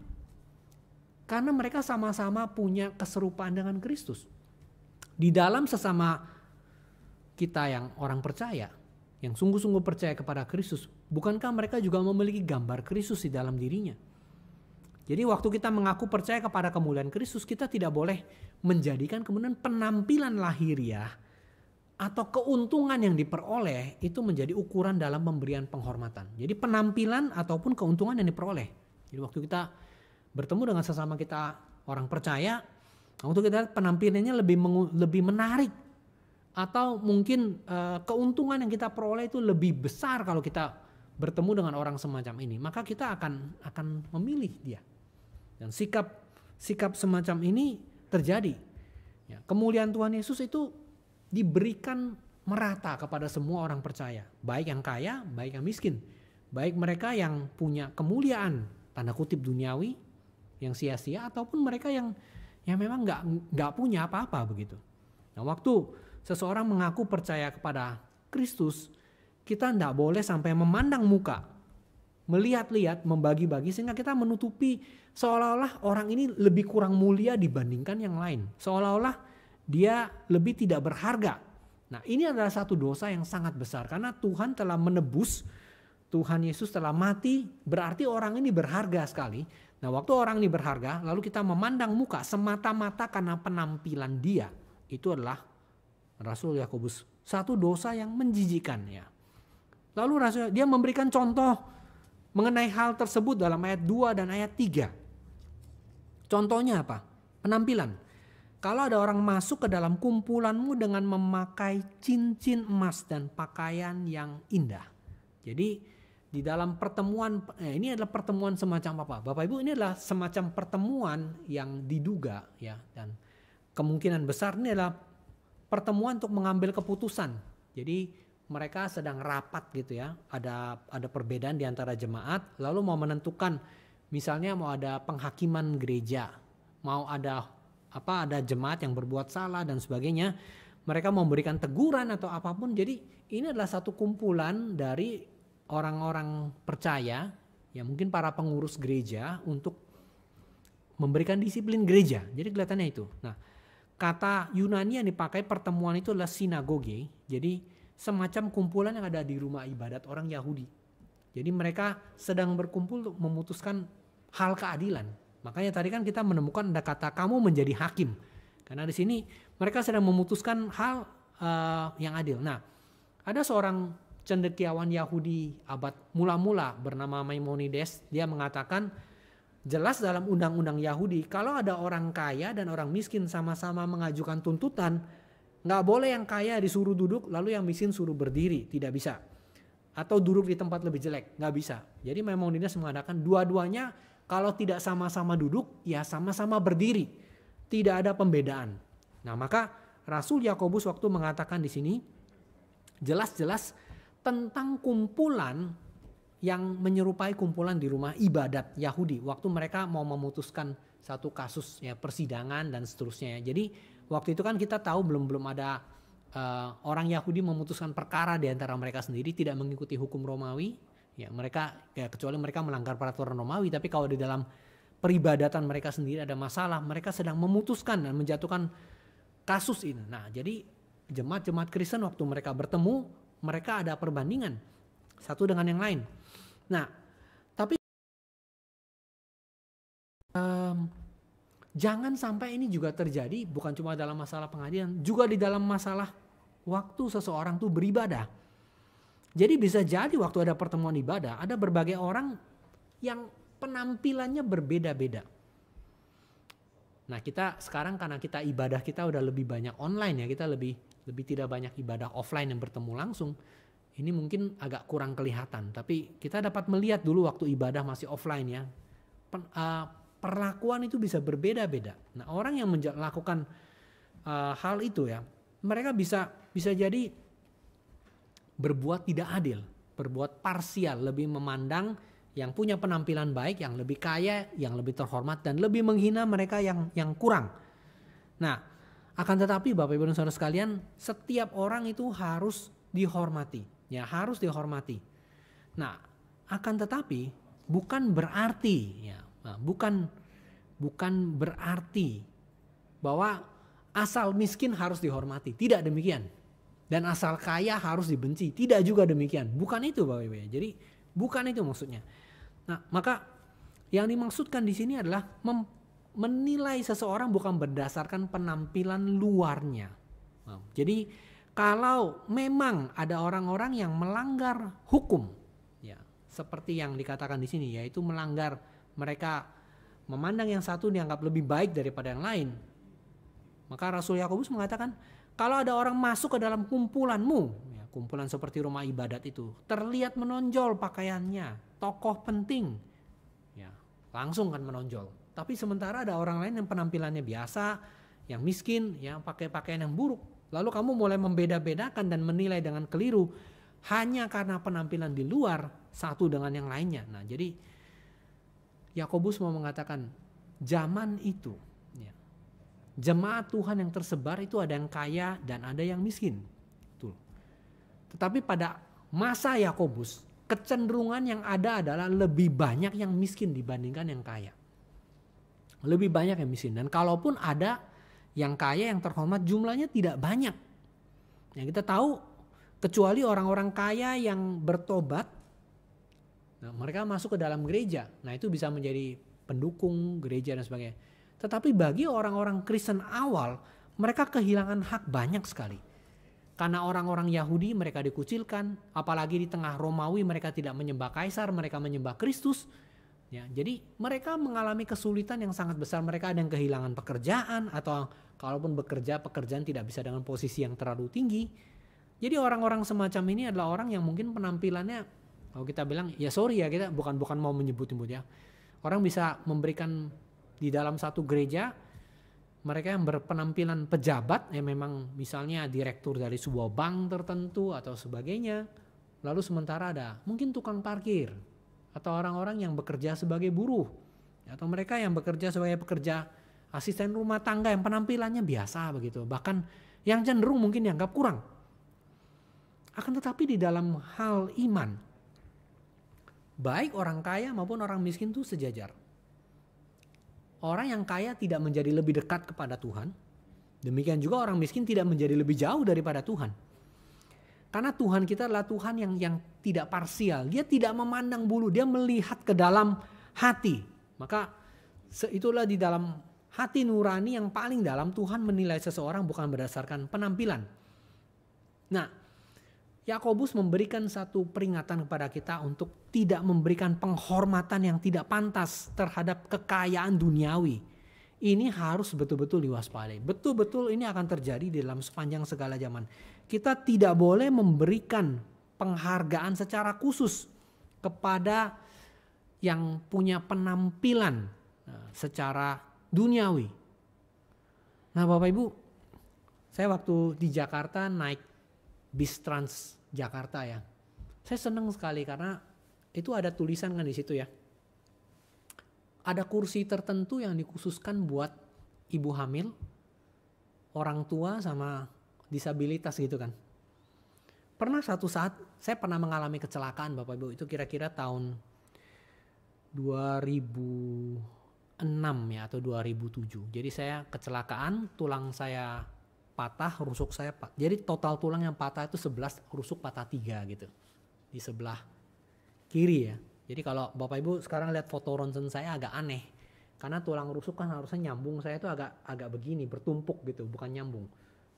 S2: Karena mereka sama-sama punya keserupaan dengan Kristus. Di dalam sesama kita yang orang percaya, yang sungguh-sungguh percaya kepada Kristus, bukankah mereka juga memiliki gambar Kristus di dalam dirinya? Jadi waktu kita mengaku percaya kepada kemuliaan Kristus, kita tidak boleh menjadikan kemudian penampilan lahiriah atau keuntungan yang diperoleh itu menjadi ukuran dalam pemberian penghormatan. Jadi penampilan ataupun keuntungan yang diperoleh. Jadi waktu kita bertemu dengan sesama kita orang percaya, waktu kita penampilannya lebih menarik. Atau mungkin keuntungan yang kita peroleh itu lebih besar kalau kita bertemu dengan orang semacam ini. Maka kita akan memilih dia. Dan sikap semacam ini terjadi. Ya, kemuliaan Tuhan Yesus itu diberikan merata kepada semua orang percaya, baik yang kaya, baik yang miskin, baik mereka yang punya kemuliaan tanda kutip duniawi yang sia-sia ataupun mereka yang memang nggak punya apa-apa begitu. Nah, waktu seseorang mengaku percaya kepada Kristus, kita tidak boleh sampai memandang muka, melihat-lihat, membagi-bagi sehingga kita menutupi seolah-olah orang ini lebih kurang mulia dibandingkan yang lain. Seolah-olah dia lebih tidak berharga. Nah, ini adalah satu dosa yang sangat besar karena Tuhan telah menebus, Tuhan Yesus telah mati, berarti orang ini berharga sekali. Nah, waktu orang ini berharga, lalu kita memandang muka semata-mata karena penampilan dia, itu adalah Rasul Yakobus satu dosa yang menjijikkan ya. Lalu Rasul dia memberikan contoh mengenai hal tersebut dalam ayat 2 dan ayat 3. Contohnya apa? Penampilan. Kalau ada orang masuk ke dalam kumpulanmu dengan memakai cincin emas dan pakaian yang indah. Jadi di dalam pertemuan, ini adalah pertemuan semacam apa? Bapak Ibu, ini adalah semacam pertemuan yang diduga ya, dan kemungkinan besar ini adalah pertemuan untuk mengambil keputusan. Jadi mereka sedang rapat gitu ya, ada perbedaan di antara jemaat, lalu mau menentukan misalnya mau ada penghakiman gereja, mau ada jemaat yang berbuat salah dan sebagainya, mereka memberikan teguran atau apapun. Jadi ini adalah satu kumpulan dari orang-orang percaya, ya mungkin para pengurus gereja untuk memberikan disiplin gereja. Jadi kelihatannya itu. Nah, kata Yunani yang dipakai pertemuan itu adalah sinagoge. Jadi semacam kumpulan yang ada di rumah ibadat orang Yahudi. Jadi mereka sedang berkumpul untuk memutuskan hal keadilan. Makanya tadi kan kita menemukan ada kata kamu menjadi hakim. Karena di sini mereka sedang memutuskan hal yang adil. Nah, ada seorang cendekiawan Yahudi abad mula-mula bernama Maimonides. Dia mengatakan jelas dalam undang-undang Yahudi kalau ada orang kaya dan orang miskin sama-sama mengajukan tuntutan, nggak boleh yang kaya disuruh duduk lalu yang miskin suruh berdiri, tidak bisa. Atau duduk di tempat lebih jelek, nggak bisa. Jadi Maimonides mengatakan dua-duanya kalau tidak sama-sama duduk ya sama-sama berdiri, tidak ada pembedaan. Nah, maka Rasul Yakobus waktu mengatakan di sini jelas-jelas tentang kumpulan yang menyerupai kumpulan di rumah ibadat Yahudi waktu mereka mau memutuskan satu kasus ya, persidangan dan seterusnya. Jadi waktu itu kan kita tahu belum ada orang Yahudi memutuskan perkara di antara mereka sendiri, tidak mengikuti hukum Romawi. Ya mereka ya, kecuali mereka melanggar peraturan Romawi, tapi kalau di dalam peribadatan mereka sendiri ada masalah, mereka sedang memutuskan dan menjatuhkan kasus ini. Nah, jadi jemaat-jemaat Kristen waktu mereka bertemu, mereka ada perbandingan satu dengan yang lain. Nah, tapi jangan sampai ini juga terjadi bukan cuma dalam masalah pengadilan, juga di dalam masalah waktu seseorang tuh beribadah. Jadi bisa jadi waktu ada pertemuan ibadah, ada berbagai orang yang penampilannya berbeda-beda. Nah, kita sekarang karena kita ibadah kita udah lebih banyak online ya, kita lebih tidak banyak ibadah offline yang bertemu langsung. Ini mungkin agak kurang kelihatan, tapi kita dapat melihat dulu waktu ibadah masih offline ya. Perlakuan itu bisa berbeda-beda. Nah, orang yang melakukan hal itu ya, mereka bisa jadi berbuat tidak adil, berbuat parsial, lebih memandang yang punya penampilan baik, yang lebih kaya, yang lebih terhormat, dan lebih menghina mereka yang kurang. Nah, akan tetapi Bapak Ibu dan Saudara sekalian, setiap orang itu harus dihormati, ya harus dihormati. Nah, akan tetapi bukan berarti, ya, bukan berarti bahwa asal miskin harus dihormati, tidak demikian. Dan asal kaya harus dibenci, tidak juga demikian. Bukan itu Bapak Ibu. Jadi bukan itu maksudnya. Nah, maka yang dimaksudkan di sini adalah menilai seseorang bukan berdasarkan penampilan luarnya. Nah, jadi kalau memang ada orang-orang yang melanggar hukum, ya seperti yang dikatakan di sini, yaitu melanggar, mereka memandang yang satu dianggap lebih baik daripada yang lain. Maka Rasul Yakobus mengatakan, kalau ada orang masuk ke dalam kumpulanmu, ya, kumpulan seperti rumah ibadat itu, terlihat menonjol pakaiannya, tokoh penting, ya, langsung kan menonjol. Tapi sementara ada orang lain yang penampilannya biasa, yang miskin, yang pakai pakaian yang buruk. Lalu kamu mulai membeda-bedakan dan menilai dengan keliru hanya karena penampilan di luar satu dengan yang lainnya. Nah, jadi Yakobus mau mengatakan zaman itu, jemaat Tuhan yang tersebar itu ada yang kaya dan ada yang miskin. Tuh. Tetapi pada masa Yakobus, kecenderungan yang ada adalah lebih banyak yang miskin dibandingkan yang kaya. Lebih banyak yang miskin. Dan kalaupun ada yang kaya, yang terhormat, jumlahnya tidak banyak. Ya, kita tahu kecuali orang-orang kaya yang bertobat, nah, mereka masuk ke dalam gereja. Nah, itu bisa menjadi pendukung gereja dan sebagainya. Tetapi bagi orang-orang Kristen awal, mereka kehilangan hak banyak sekali. Karena orang-orang Yahudi mereka dikucilkan, apalagi di tengah Romawi mereka tidak menyembah kaisar, mereka menyembah Kristus. Ya, jadi mereka mengalami kesulitan yang sangat besar. Mereka ada yang kehilangan pekerjaan, atau kalaupun bekerja, pekerjaan tidak bisa dengan posisi yang terlalu tinggi. Jadi orang-orang semacam ini adalah orang yang mungkin penampilannya, kalau kita bilang ya sorry ya, kita bukan mau menyebut-nyebut ya. Orang bisa memberikan di dalam satu gereja, mereka yang berpenampilan pejabat, ya memang misalnya direktur dari sebuah bank tertentu atau sebagainya. Lalu sementara ada mungkin tukang parkir, atau orang-orang yang bekerja sebagai buruh, atau mereka yang bekerja sebagai pekerja asisten rumah tangga yang penampilannya biasa begitu. Bahkan yang cenderung mungkin dianggap kurang. Akan tetapi di dalam hal iman, baik orang kaya maupun orang miskin itu sejajar. Orang yang kaya tidak menjadi lebih dekat kepada Tuhan. Demikian juga orang miskin tidak menjadi lebih jauh daripada Tuhan. Karena Tuhan kita adalah Tuhan yang tidak parsial. Dia tidak memandang bulu, dia melihat ke dalam hati. Maka itulah di dalam hati nurani yang paling dalam Tuhan menilai seseorang bukan berdasarkan penampilan. Nah, Yakobus memberikan satu peringatan kepada kita untuk tidak memberikan penghormatan yang tidak pantas terhadap kekayaan duniawi. Ini harus betul-betul diwaspadai. Betul-betul ini akan terjadi di dalam sepanjang segala zaman. Kita tidak boleh memberikan penghargaan secara khusus kepada yang punya penampilan secara duniawi. Nah, Bapak Ibu, saya waktu di Jakarta naik bis Trans Jakarta ya. Saya senang sekali karena itu ada tulisan kan di situ ya. Ada kursi tertentu yang dikhususkan buat ibu hamil, orang tua sama disabilitas gitu kan. Pernah satu saat saya pernah mengalami kecelakaan Bapak Ibu, itu kira-kira tahun 2006 ya atau 2007. Jadi saya kecelakaan, tulang saya patah, rusuk saya patah. Jadi total tulang yang patah itu 11, rusuk patah 3 gitu. Di sebelah kiri ya. Jadi kalau Bapak Ibu sekarang lihat foto ronsen saya agak aneh. Karena tulang rusuk kan harusnya nyambung, saya itu agak begini, bertumpuk gitu, bukan nyambung.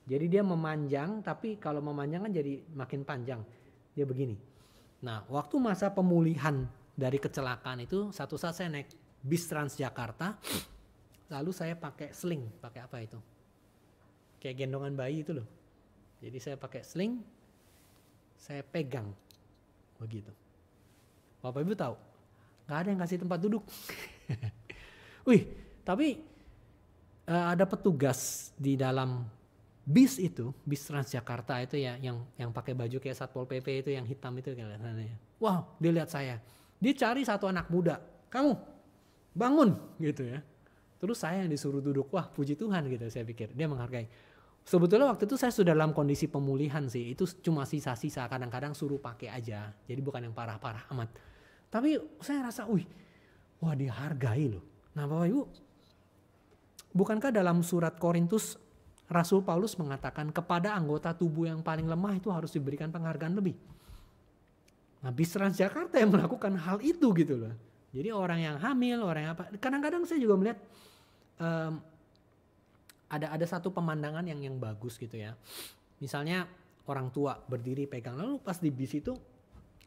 S2: Jadi dia memanjang, tapi kalau memanjang kan jadi makin panjang. Dia begini. Nah, waktu masa pemulihan dari kecelakaan itu, satu saat saya naik bis Transjakarta, lalu saya pakai sling, pakai apa itu? Kayak gendongan bayi itu loh. Jadi saya pakai sling, saya pegang begitu. Bapak Ibu tahu, nggak ada yang kasih tempat duduk. Wih, tapi ada petugas di dalam bis itu, bis Transjakarta itu ya, yang pakai baju kayak Satpol PP itu yang hitam itu kelihatannya. Wow, dia lihat saya, dia cari satu anak muda, kamu bangun gitu ya. Terus saya yang disuruh duduk, wah puji Tuhan gitu saya pikir, dia menghargai. Sebetulnya waktu itu saya sudah dalam kondisi pemulihan sih, itu cuma sisa-sisa, kadang-kadang suruh pakai aja, jadi bukan yang parah-parah amat. Tapi saya rasa, wah dihargai loh. Nah Bapak Ibu, bukankah dalam surat Korintus Rasul Paulus mengatakan kepada anggota tubuh yang paling lemah itu harus diberikan penghargaan lebih. Nah bis Transjakarta yang melakukan hal itu gitu loh. Jadi orang yang hamil, orang yang apa, kadang-kadang saya juga melihat ada satu pemandangan yang bagus gitu ya. Misalnya orang tua berdiri pegang, lalu pas di bis itu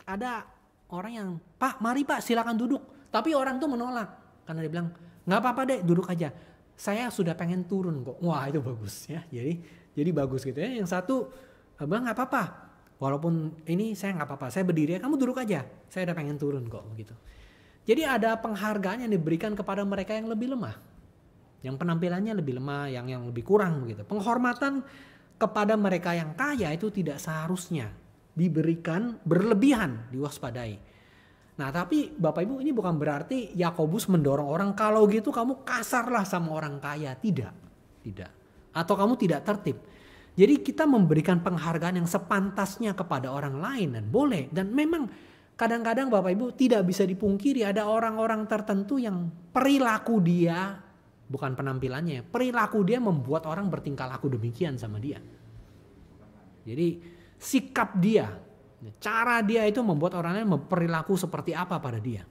S2: ada orang yang, Pak mari Pak silakan duduk. Tapi orang tuh menolak karena dia bilang nggak apa-apa deh duduk aja. Saya sudah pengen turun kok. Wah itu bagus ya. Jadi bagus gitu ya. Yang satu bilang nggak apa-apa. Walaupun ini saya nggak apa-apa. Saya berdiri, kamu duduk aja. Saya udah pengen turun kok begitu. Jadi ada penghargaan yang diberikan kepada mereka yang lebih lemah. Yang penampilannya lebih lemah, yang lebih kurang begitu. Penghormatan kepada mereka yang kaya itu tidak seharusnya diberikan berlebihan, diwaspadai. Nah tapi Bapak Ibu ini bukan berarti Yakobus mendorong orang kalau gitu kamu kasarlah sama orang kaya. Tidak. Atau kamu tidak tertib. Jadi kita memberikan penghargaan yang sepantasnya kepada orang lain dan boleh. Dan memang kadang-kadang Bapak Ibu tidak bisa dipungkiri ada orang-orang tertentu yang perilaku dia, bukan penampilannya, perilaku dia membuat orang bertingkah laku demikian sama dia. Jadi sikap dia, cara dia itu membuat orang lain berperilaku seperti apa pada dia.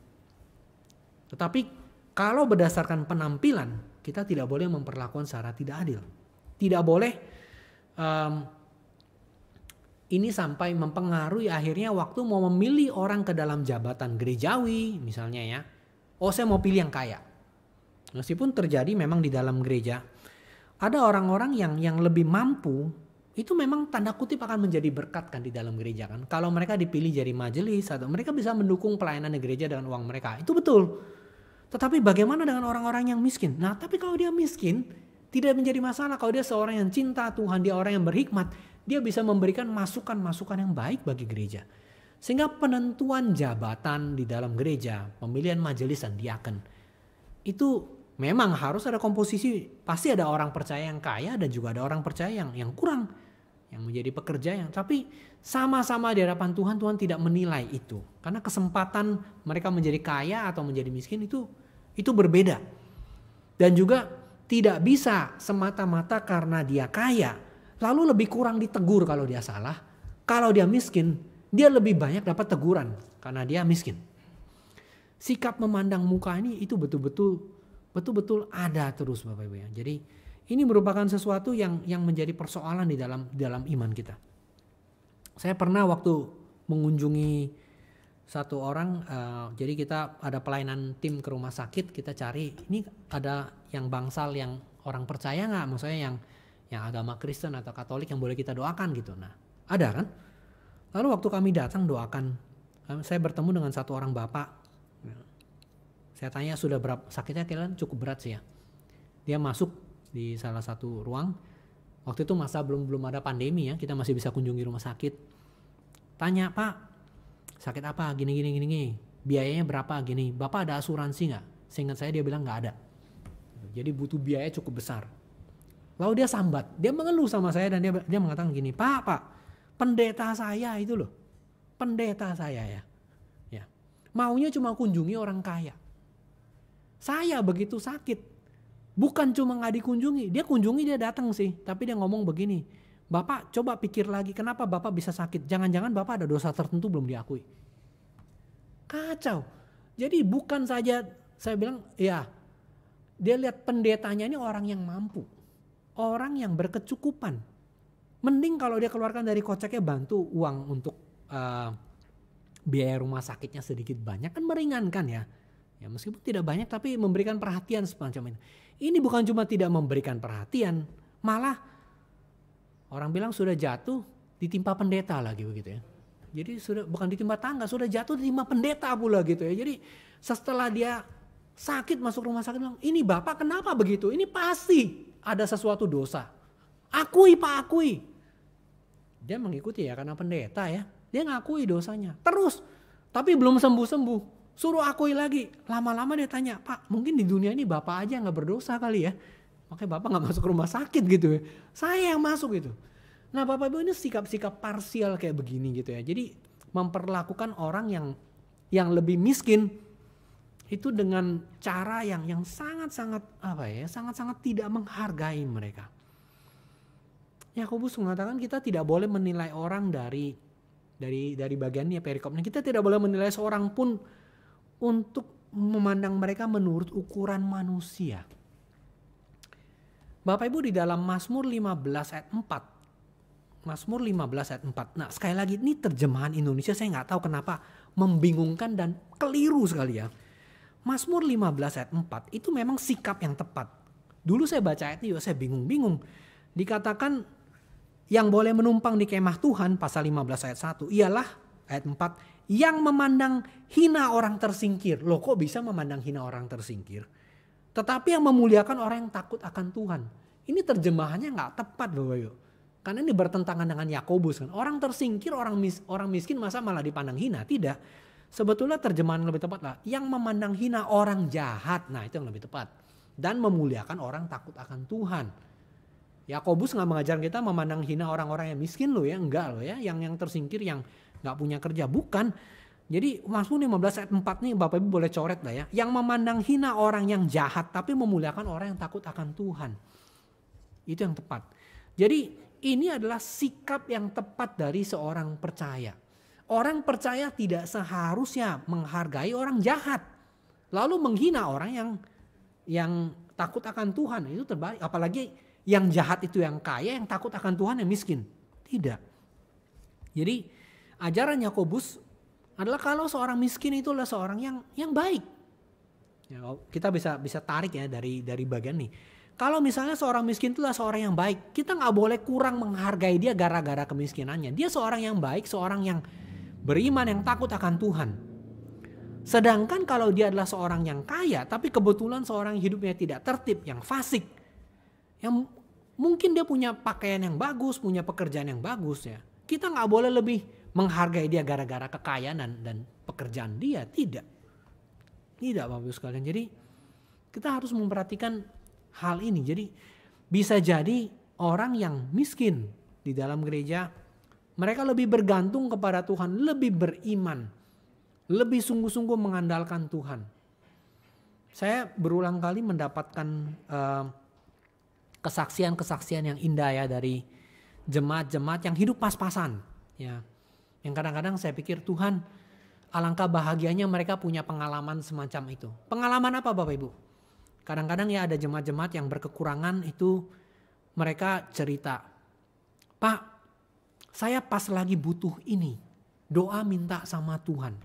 S2: Tetapi kalau berdasarkan penampilan, kita tidak boleh memperlakukan secara tidak adil. Tidak boleh ini sampai mempengaruhi akhirnya waktu mau memilih orang ke dalam jabatan gerejawi misalnya ya. Oh, saya mau pilih yang kaya. Meskipun terjadi memang di dalam gereja ada orang-orang yang lebih mampu, itu memang tanda kutip akan menjadi berkat kan di dalam gereja kan. Kalau mereka dipilih jadi majelis atau mereka bisa mendukung pelayanan di gereja dengan uang mereka, itu betul. Tetapi bagaimana dengan orang-orang yang miskin? Nah, tapi kalau dia miskin, tidak menjadi masalah. Kalau dia seorang yang cinta Tuhan, dia orang yang berhikmat, dia bisa memberikan masukan-masukan yang baik bagi gereja. Sehingga penentuan jabatan di dalam gereja, pemilihan majelis dan diaken, itu memang harus ada komposisi. Pasti ada orang percaya yang kaya dan juga ada orang percaya yang kurang, yang menjadi pekerja yang, tapi sama-sama di hadapan Tuhan, Tuhan tidak menilai itu. Karena kesempatan mereka menjadi kaya atau menjadi miskin itu berbeda. Dan juga tidak bisa semata-mata karena dia kaya, lalu lebih kurang ditegur kalau dia salah. Kalau dia miskin, dia lebih banyak dapat teguran karena dia miskin. Sikap memandang muka ini itu betul-betul ada terus Bapak Ibu ya. Jadi ini merupakan sesuatu yang menjadi persoalan di dalam iman kita. Saya pernah waktu mengunjungi satu orang, jadi kita ada pelayanan tim ke rumah sakit, kita cari ini ada yang bangsal yang orang percaya nggak, maksudnya yang agama Kristen atau Katolik yang boleh kita doakan gitu. Nah ada kan. Lalu waktu kami datang doakan, saya bertemu dengan satu orang bapak. Saya tanya sudah berapa sakitnya, kalian cukup berat sih ya. Dia masuk di salah satu ruang. Waktu itu masa belum ada pandemi ya, kita masih bisa kunjungi rumah sakit. Tanya, Pak, sakit apa? Gini. Biayanya berapa? Gini. Bapak ada asuransi nggak? Seingat saya dia bilang nggak ada. Jadi butuh biaya cukup besar. Lalu dia sambat, dia mengeluh sama saya dan dia mengatakan gini, Pak, pendeta saya itu loh, pendeta saya ya, maunya cuma kunjungi orang kaya. Saya begitu sakit, bukan cuma nggak dikunjungi, dia kunjungi, dia datang sih, tapi dia ngomong begini, Bapak coba pikir lagi kenapa Bapak bisa sakit, jangan-jangan Bapak ada dosa tertentu belum diakui. Kacau. Jadi bukan saja saya bilang ya, dia lihat pendetanya ini orang yang mampu, orang yang berkecukupan. Mending kalau dia keluarkan dari koceknya bantu uang untuk biaya rumah sakitnya sedikit banyak, kan meringankan ya. Ya meskipun tidak banyak tapi memberikan perhatian semacam ini. Ini bukan cuma tidak memberikan perhatian, malah orang bilang sudah jatuh ditimpa pendeta lagi begitu ya. Jadi sudah bukan ditimpa tangga, sudah jatuh ditimpa pendeta pula gitu ya. Jadi setelah dia sakit masuk rumah sakit bilang, ini Bapak kenapa begitu? Ini pasti ada sesuatu dosa. Akui Pak, akui. Dia mengikuti ya karena pendeta ya. Dia ngakui dosanya. Terus. Tapi belum sembuh-sembuh. Suruh akui lagi. Lama-lama dia tanya, Pak mungkin di dunia ini Bapak aja gak berdosa kali ya. Makanya Bapak gak masuk rumah sakit gitu ya. Saya yang masuk gitu. Nah Bapak Ibu ini sikap-sikap parsial kayak begini gitu ya. Jadi memperlakukan orang yang lebih miskin itu dengan cara yang sangat-sangat sangat-sangat tidak menghargai mereka. Yakobus mengatakan kita tidak boleh menilai orang dari bagiannya perikopnya. Kita tidak boleh menilai seorang pun untuk memandang mereka menurut ukuran manusia. Bapak Ibu di dalam Mazmur 15 ayat 4. Mazmur 15 ayat 4. Nah sekali lagi ini terjemahan Indonesia saya nggak tahu kenapa membingungkan dan keliru sekali ya. Mazmur 15 ayat 4 itu memang sikap yang tepat. Dulu saya baca ayat ini saya bingung-bingung. Dikatakan yang boleh menumpang di kemah Tuhan pasal 15 ayat 1 ialah ayat 4 yang memandang hina orang tersingkir. Loh kok bisa memandang hina orang tersingkir? Tetapi yang memuliakan orang yang takut akan Tuhan. Ini terjemahannya nggak tepat Bapak Ibu. Karena ini bertentangan dengan Yakobus kan. Orang tersingkir, orang miskin masa malah dipandang hina? Tidak. Sebetulnya terjemahan lebih tepat lah. Yang memandang hina orang jahat. Nah itu yang lebih tepat. Dan memuliakan orang takut akan Tuhan. Yakobus nggak mengajar kita memandang hina orang-orang yang miskin loh ya, enggak loh ya, yang tersingkir, yang nggak punya kerja, bukan. Jadi Mazmur 15 ayat 4 nih Bapak Ibu boleh coret lah ya, yang memandang hina orang yang jahat tapi memuliakan orang yang takut akan Tuhan. Itu yang tepat. Jadi ini adalah sikap yang tepat dari seorang percaya. Orang percaya tidak seharusnya menghargai orang jahat, lalu menghina orang yang takut akan Tuhan. Itu terbalik, apalagi yang jahat itu yang kaya, yang takut akan Tuhan yang miskin. Tidak. Jadi ajaran Yakobus adalah kalau seorang miskin itu adalah seorang yang baik. Ya, kita bisa tarik ya dari bagian nih. Kalau misalnya seorang miskin itu adalah seorang yang baik, kita nggak boleh kurang menghargai dia gara-gara kemiskinannya. Dia seorang yang baik, seorang yang beriman, yang takut akan Tuhan. Sedangkan kalau dia adalah seorang yang kaya, tapi kebetulan seorang hidupnya tidak tertib, yang fasik, yang mungkin dia punya pakaian yang bagus, punya pekerjaan yang bagus ya. Kita nggak boleh lebih menghargai dia gara-gara kekayaan dan pekerjaan dia. Tidak Bapak Ibu sekalian. Jadi kita harus memperhatikan hal ini. Jadi bisa jadi orang yang miskin di dalam gereja, mereka lebih bergantung kepada Tuhan, lebih beriman, lebih sungguh-sungguh mengandalkan Tuhan. Saya berulang kali mendapatkan kesaksian-kesaksian yang indah ya dari jemaat-jemaat yang hidup pas-pasan ya. Yang kadang-kadang saya pikir Tuhan, alangkah bahagianya mereka punya pengalaman semacam itu. Pengalaman apa Bapak Ibu? Kadang-kadang ya ada jemaat-jemaat yang berkekurangan itu mereka cerita, "Pak, saya pas lagi butuh ini, doa minta sama Tuhan."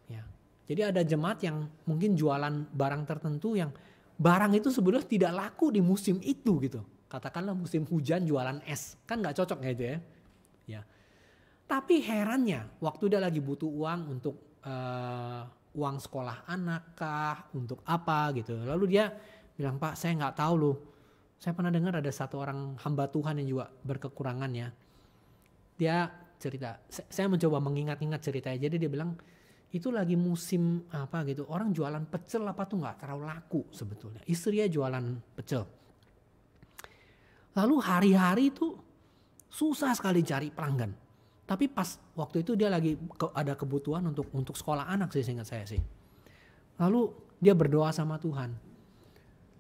S2: Ya. Jadi ada jemaat yang mungkin jualan barang tertentu yang barang itu sebenarnya tidak laku di musim itu gitu. Katakanlah musim hujan jualan es, kan nggak cocok gitu ya. Ya. Tapi herannya waktu dia lagi butuh uang untuk uang sekolah anak kah, untuk apa gitu. Lalu dia bilang, "Pak, saya nggak tahu loh. Saya pernah dengar ada satu orang hamba Tuhan yang juga berkekurangan ya." Dia cerita, saya mencoba mengingat-ingat ceritanya. Jadi dia bilang, itu lagi musim apa gitu, orang jualan pecel apa tuh nggak terlalu laku sebetulnya. Istrinya jualan pecel. Lalu hari-hari itu susah sekali cari pelanggan. Tapi pas waktu itu dia lagi ada kebutuhan untuk sekolah anak sih, seingat saya sih. Lalu dia berdoa sama Tuhan.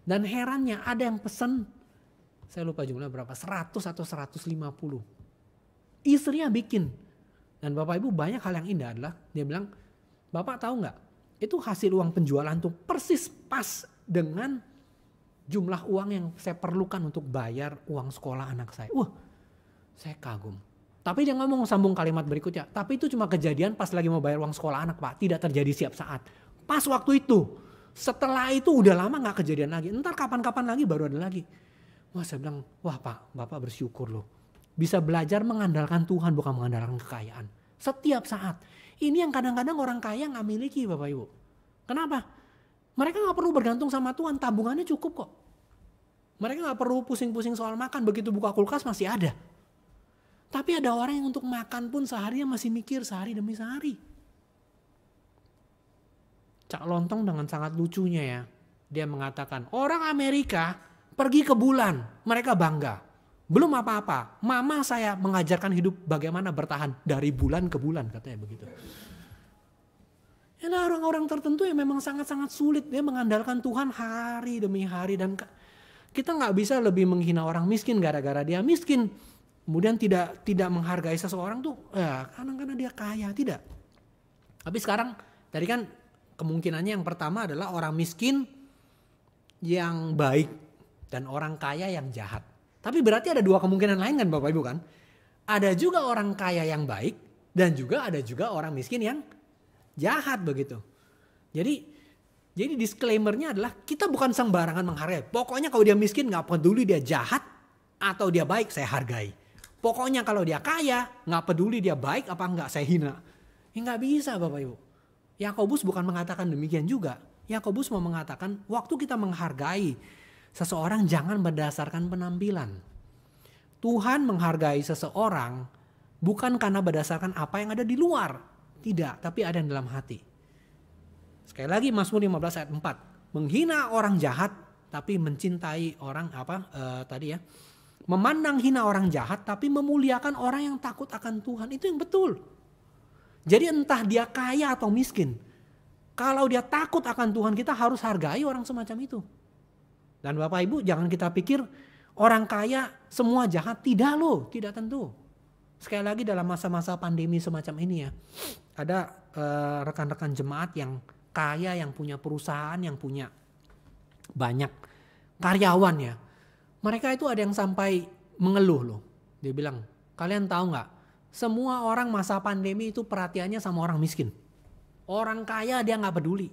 S2: Dan herannya ada yang pesan, saya lupa jumlahnya berapa, 100 atau 150. Istrinya bikin. Dan Bapak Ibu banyak hal yang indah adalah dia bilang, "Bapak tahu nggak, itu hasil uang penjualan tuh persis pas dengan jumlah uang yang saya perlukan untuk bayar uang sekolah anak saya." Wah, saya kagum. Tapi dia ngomong sambung kalimat berikutnya, "Tapi itu cuma kejadian pas lagi mau bayar uang sekolah anak Pak, tidak terjadi setiap saat. Pas waktu itu, setelah itu udah lama gak kejadian lagi, ntar kapan-kapan lagi baru ada lagi." Wah, saya bilang, "Wah Pak, Bapak bersyukur loh. Bisa belajar mengandalkan Tuhan bukan mengandalkan kekayaan. Setiap saat." Ini yang kadang-kadang orang kaya gak miliki Bapak Ibu. Kenapa? Mereka gak perlu bergantung sama Tuhan, tabungannya cukup kok. Mereka gak perlu pusing-pusing soal makan, begitu buka kulkas masih ada. Tapi ada orang yang untuk makan pun seharinya masih mikir sehari demi sehari. Cak Lontong dengan sangat lucunya ya, dia mengatakan, orang Amerika pergi ke bulan, mereka bangga. Belum apa-apa, mama saya mengajarkan hidup bagaimana bertahan dari bulan ke bulan, katanya begitu. Ada orang-orang tertentu yang memang sangat-sangat sulit, dia mengandalkan Tuhan hari demi hari. Dan kita gak bisa lebih menghina orang miskin gara-gara dia miskin. Kemudian tidak menghargai seseorang tuh ya karena dia kaya, tidak. Tapi sekarang tadi kan kemungkinannya yang pertama adalah orang miskin yang baik dan orang kaya yang jahat. Tapi berarti ada dua kemungkinan lain kan Bapak Ibu kan? Ada juga orang kaya yang baik dan juga ada juga orang miskin yang jahat begitu. Jadi disclaimernya adalah kita bukan sembarangan menghargai. Pokoknya kalau dia miskin gak peduli dia jahat atau dia baik, saya hargai. Pokoknya kalau dia kaya, gak peduli dia baik apa enggak, saya hina. Ya gak bisa Bapak Ibu. Yakobus bukan mengatakan demikian juga. Yakobus mau mengatakan waktu kita menghargai seseorang jangan berdasarkan penampilan. Tuhan menghargai seseorang bukan karena berdasarkan apa yang ada di luar. Tidak, tapi ada yang dalam hati. Sekali lagi Mazmur 15 ayat 4. Menghina orang jahat tapi mencintai orang Memandang hina orang jahat tapi memuliakan orang yang takut akan Tuhan. Itu yang betul. Jadi entah dia kaya atau miskin, kalau dia takut akan Tuhan, kita harus hargai orang semacam itu. Dan Bapak Ibu jangan kita pikir orang kaya semua jahat. Tidak loh, tidak tentu. Sekali lagi dalam masa-masa pandemi semacam ini ya, ada rekan-rekan jemaat yang kaya, yang punya perusahaan, yang punya banyak karyawan ya. Mereka itu ada yang sampai mengeluh loh. Dia bilang, kalian tahu nggak? Semua orang masa pandemi itu perhatiannya sama orang miskin. Orang kaya dia nggak peduli.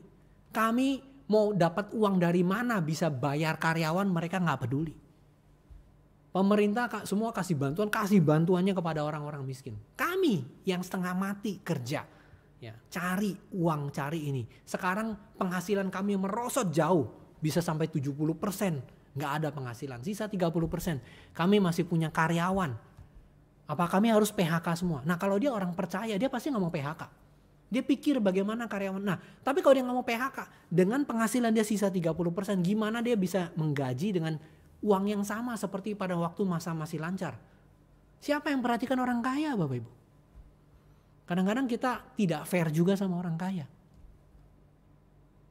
S2: Kami mau dapat uang dari mana bisa bayar karyawan, mereka nggak peduli. Pemerintah semua kasih bantuannya kepada orang-orang miskin. Kami yang setengah mati kerja, ya, cari uang, cari ini. Sekarang penghasilan kami merosot jauh, bisa sampai 70%. Nggak ada penghasilan, sisa 30%. Kami masih punya karyawan. Apa kami harus PHK semua? Nah kalau dia orang percaya, dia pasti nggak mau PHK. Dia pikir bagaimana karyawan. Nah tapi kalau dia nggak mau PHK, dengan penghasilan dia sisa 30%, gimana dia bisa menggaji dengan uang yang sama seperti pada waktu masa masih lancar? Siapa yang perhatikan orang kaya, Bapak Ibu? Kadang-kadang kita tidak fair juga sama orang kaya.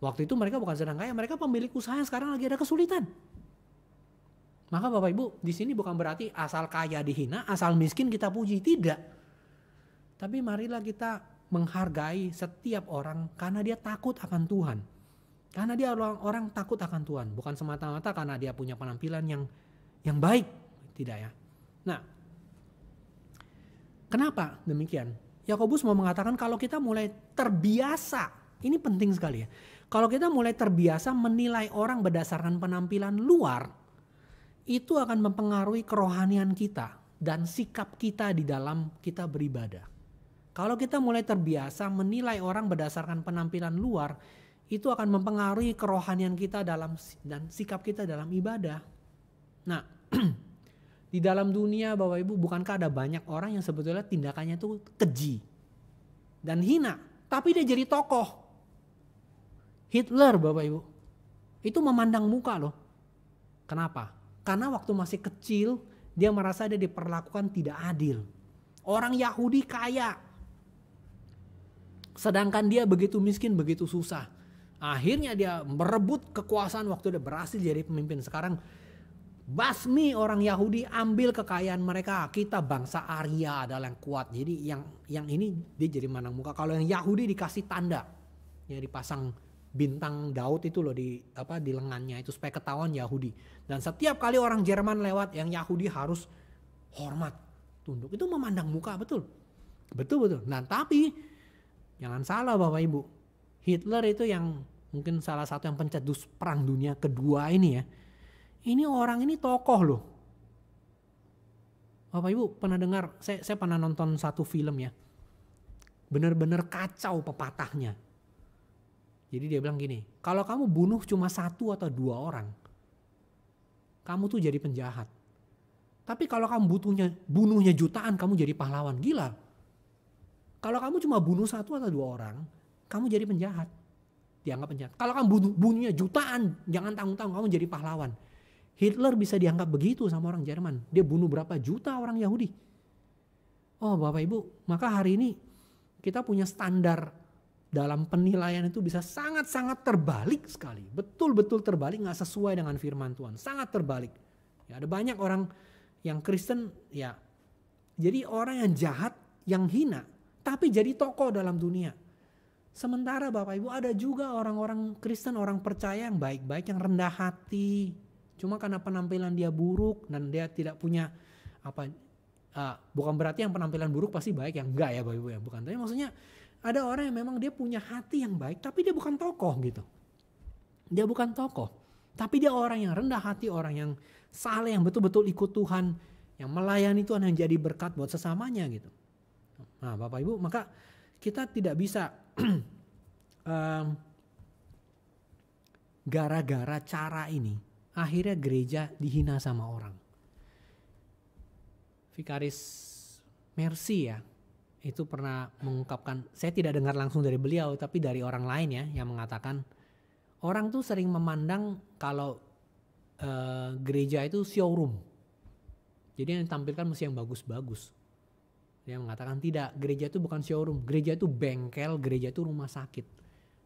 S2: Waktu itu mereka bukan sedang kaya, mereka pemilik usaha yang sekarang lagi ada kesulitan. Maka Bapak Ibu, di sini bukan berarti asal kaya dihina, asal miskin kita puji, tidak. Tapi marilah kita menghargai setiap orang karena dia takut akan Tuhan. Karena dia orang takut akan Tuhan, bukan semata-mata karena dia punya penampilan yang baik, tidak ya. Nah, kenapa demikian? Yakobus mau mengatakan kalau kita mulai terbiasa, ini penting sekali ya. Kalau kita mulai terbiasa menilai orang berdasarkan penampilan luar, itu akan mempengaruhi kerohanian kita dan sikap kita di dalam kita beribadah. Kalau kita mulai terbiasa menilai orang berdasarkan penampilan luar, itu akan mempengaruhi kerohanian kita dan sikap kita dalam ibadah. Nah, di dalam dunia Bapak Ibu, bukankah ada banyak orang yang sebetulnya tindakannya itu keji dan hina, tapi dia jadi tokoh. Hitler Bapak Ibu, itu memandang muka loh. Kenapa? Karena waktu masih kecil dia merasa dia diperlakukan tidak adil. Orang Yahudi kaya, sedangkan dia begitu miskin, begitu susah. Akhirnya dia merebut kekuasaan waktu dia berhasil jadi pemimpin. Sekarang basmi orang Yahudi, ambil kekayaan mereka. Kita bangsa Arya adalah yang kuat. Jadi yang ini dia jadi mandang muka. Kalau yang Yahudi dikasih tanda, ya dipasang bintang Daud itu loh di lengannya itu supaya ketahuan Yahudi. Dan setiap kali orang Jerman lewat, yang Yahudi harus hormat, tunduk. Itu memandang muka, betul. Betul. Nah tapi jangan salah Bapak Ibu, Hitler itu yang mungkin salah satu yang pencetus perang dunia kedua ini ya. Ini orang ini tokoh loh. Bapak Ibu pernah dengar, saya pernah nonton satu film ya. Benar-benar kacau pepatahnya. Jadi dia bilang gini, kalau kamu bunuh cuma 1 atau 2 orang, kamu tuh jadi penjahat. Tapi kalau kamu bunuhnya jutaan, kamu jadi pahlawan. Gila. Kalau kamu cuma bunuh 1 atau 2 orang, kamu jadi penjahat. Dianggap penjahat. Kalau kamu bunuhnya jutaan, jangan tanggung-tanggung, kamu jadi pahlawan. Hitler bisa dianggap begitu sama orang Jerman. Dia bunuh berapa juta orang Yahudi. Oh Bapak Ibu, maka hari ini kita punya standar dalam penilaian itu bisa sangat-sangat terbalik sekali. Betul-betul terbalik, gak sesuai dengan firman Tuhan. Sangat terbalik. Ya, ada banyak orang yang Kristen ya. Jadi orang yang jahat, yang hina, tapi jadi tokoh dalam dunia. Sementara Bapak Ibu ada juga orang-orang Kristen, orang percaya yang baik-baik, yang rendah hati. Cuma karena penampilan dia buruk dan dia tidak punya bukan berarti yang penampilan buruk pasti baik, yang enggak ya Bapak Ibu ya. Bukan, tapi maksudnya ada orang yang memang dia punya hati yang baik, tapi dia bukan tokoh gitu. Dia bukan tokoh, tapi dia orang yang rendah hati, orang yang saleh, yang betul-betul ikut Tuhan, yang melayani Tuhan, yang jadi berkat buat sesamanya gitu. Nah Bapak Ibu, maka kita tidak bisa gara-gara cara ini, akhirnya gereja dihina sama orang. Vikaris Mercy ya, itu pernah mengungkapkan, saya tidak dengar langsung dari beliau tapi dari orang lain ya, yang mengatakan orang tuh sering memandang kalau gereja itu showroom. Jadi yang ditampilkan mesti yang bagus-bagus. Dia mengatakan tidak, gereja itu bukan showroom, gereja itu bengkel, gereja itu rumah sakit.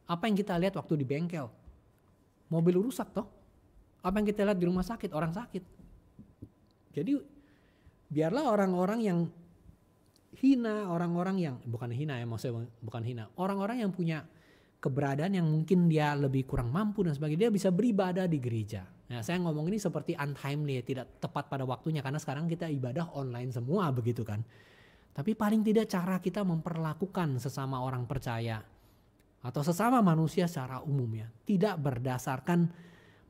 S2: Apa yang kita lihat waktu di bengkel? Mobil rusak toh. Apa yang kita lihat di rumah sakit? Orang sakit. Jadi biarlah orang-orang yang hina, orang-orang yang bukan hina ya, maksudnya bukan hina, orang-orang yang punya keberadaan yang mungkin dia lebih kurang mampu dan sebagainya, dia bisa beribadah di gereja. Nah, saya ngomong ini seperti untimely, tidak tepat pada waktunya karena sekarang kita ibadah online semua begitu kan. Tapi paling tidak cara kita memperlakukan sesama orang percaya atau sesama manusia secara umumnya tidak berdasarkan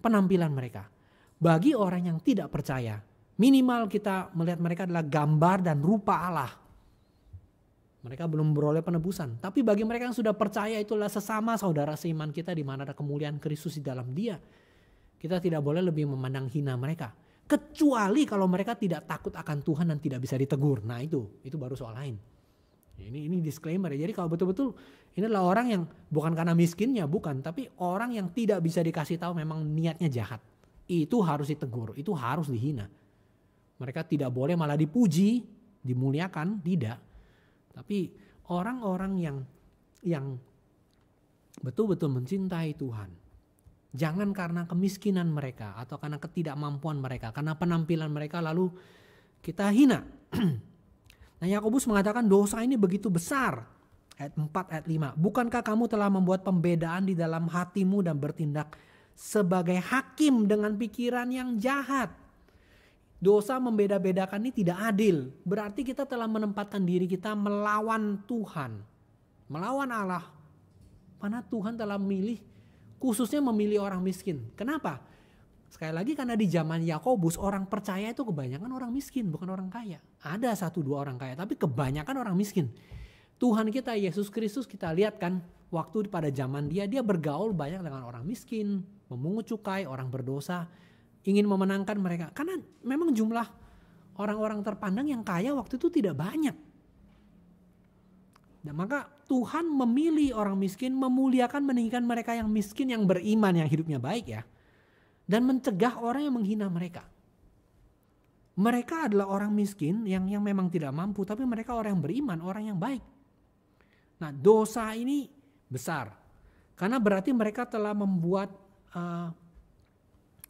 S2: penampilan mereka. Bagi orang yang tidak percaya, minimal kita melihat mereka adalah gambar dan rupa Allah. Mereka belum beroleh penebusan. Tapi bagi mereka yang sudah percaya, itulah sesama saudara seiman kita di mana ada kemuliaan Kristus di dalam dia. Kita tidak boleh lebih memandang hina mereka. Kecuali kalau mereka tidak takut akan Tuhan dan tidak bisa ditegur. Nah itu baru soal lain. Ini disclaimer ya. Jadi kalau betul-betul ini adalah orang yang bukan karena miskinnya, bukan. Tapi orang yang tidak bisa dikasih tahu memang niatnya jahat. Itu harus ditegur, itu harus dihina. Mereka tidak boleh malah dipuji, dimuliakan, tidak. Tapi orang-orang yang betul-betul mencintai Tuhan. Jangan karena kemiskinan mereka atau karena ketidakmampuan mereka, karena penampilan mereka lalu kita hina. Nah, Yakobus mengatakan dosa ini begitu besar. Ayat 4, ayat 5. Bukankah kamu telah membuat pembedaan di dalam hatimu dan bertindak sebagai hakim dengan pikiran yang jahat? Dosa membeda-bedakan ini tidak adil. Berarti kita telah menempatkan diri kita melawan Tuhan. Melawan Allah. Mana Tuhan telah khususnya memilih orang miskin. Kenapa? Sekali lagi karena di zaman Yakobus orang percaya itu kebanyakan orang miskin, bukan orang kaya. Ada 1-2 orang kaya, tapi kebanyakan orang miskin. Tuhan kita Yesus Kristus kita lihat kan waktu pada zaman dia bergaul banyak dengan orang miskin, memungut cukai, orang berdosa, ingin memenangkan mereka. Karena memang jumlah orang-orang terpandang yang kaya waktu itu tidak banyak. Nah, maka Tuhan memilih orang miskin, memuliakan, meninggikan mereka yang miskin, yang beriman, yang hidupnya baik ya. Dan mencegah orang yang menghina mereka. Mereka adalah orang miskin yang memang tidak mampu, tapi mereka orang yang beriman, orang yang baik. Nah, dosa ini besar. Karena berarti mereka telah membuat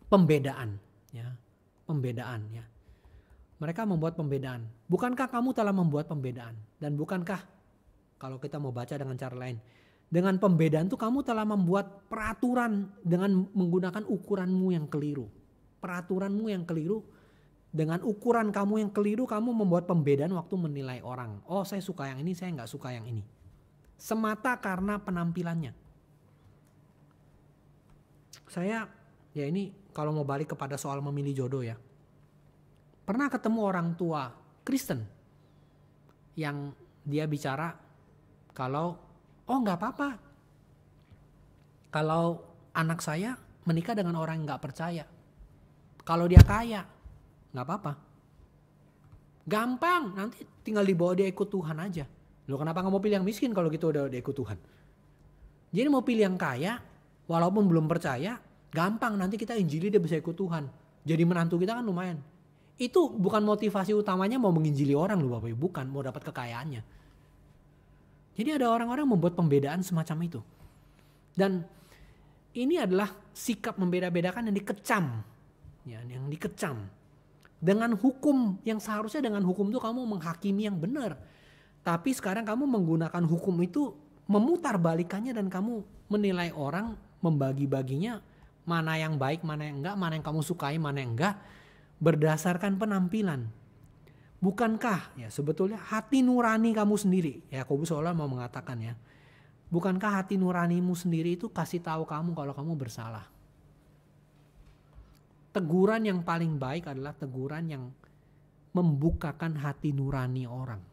S2: pembedaan. Ya, pembedaan ya. Mereka membuat pembedaan. Bukankah kamu telah membuat pembedaan? Dan bukankah kalau kita mau baca dengan cara lain, dengan pembedaan itu kamu telah membuat peraturan dengan menggunakan ukuranmu yang keliru. Peraturanmu yang keliru, dengan ukuran kamu yang keliru, kamu membuat pembedaan waktu menilai orang. Oh, saya suka yang ini, saya nggak suka yang ini. Semata karena penampilannya. Saya, ya ini kalau mau balik kepada soal memilih jodoh ya. Pernah ketemu orang tua Kristen yang dia bicara, kalau nggak apa-apa kalau anak saya menikah dengan orang yang nggak percaya, kalau dia kaya nggak apa-apa, gampang, nanti tinggal dibawa dia ikut Tuhan aja. Loh, kenapa nggak mau pilih yang miskin kalau gitu udah ikut Tuhan? Jadi mau pilih yang kaya walaupun belum percaya, gampang, nanti kita injili dia bisa ikut Tuhan, jadi menantu kita kan lumayan. Itu bukan motivasi utamanya mau menginjili orang loh Bapak Ibu, bukan mau dapat kekayaannya. Jadi ada orang-orang membuat pembedaan semacam itu. Dan ini adalah sikap membeda-bedakan yang dikecam. Ya, yang dikecam. Dengan hukum yang seharusnya dengan hukum itu kamu menghakimi yang benar. Tapi sekarang kamu menggunakan hukum itu memutar balikannya dan kamu menilai orang, membagi-baginya mana yang baik, mana yang enggak, mana yang kamu sukai, mana yang enggak. Berdasarkan penampilan. Bukankah ya sebetulnya hati nurani kamu sendiri, Yakobus seolah mau mengatakan ya, bukankah hati nuranimu sendiri itu kasih tahu kamu kalau kamu bersalah? Teguran yang paling baik adalah teguran yang membukakan hati nurani orang.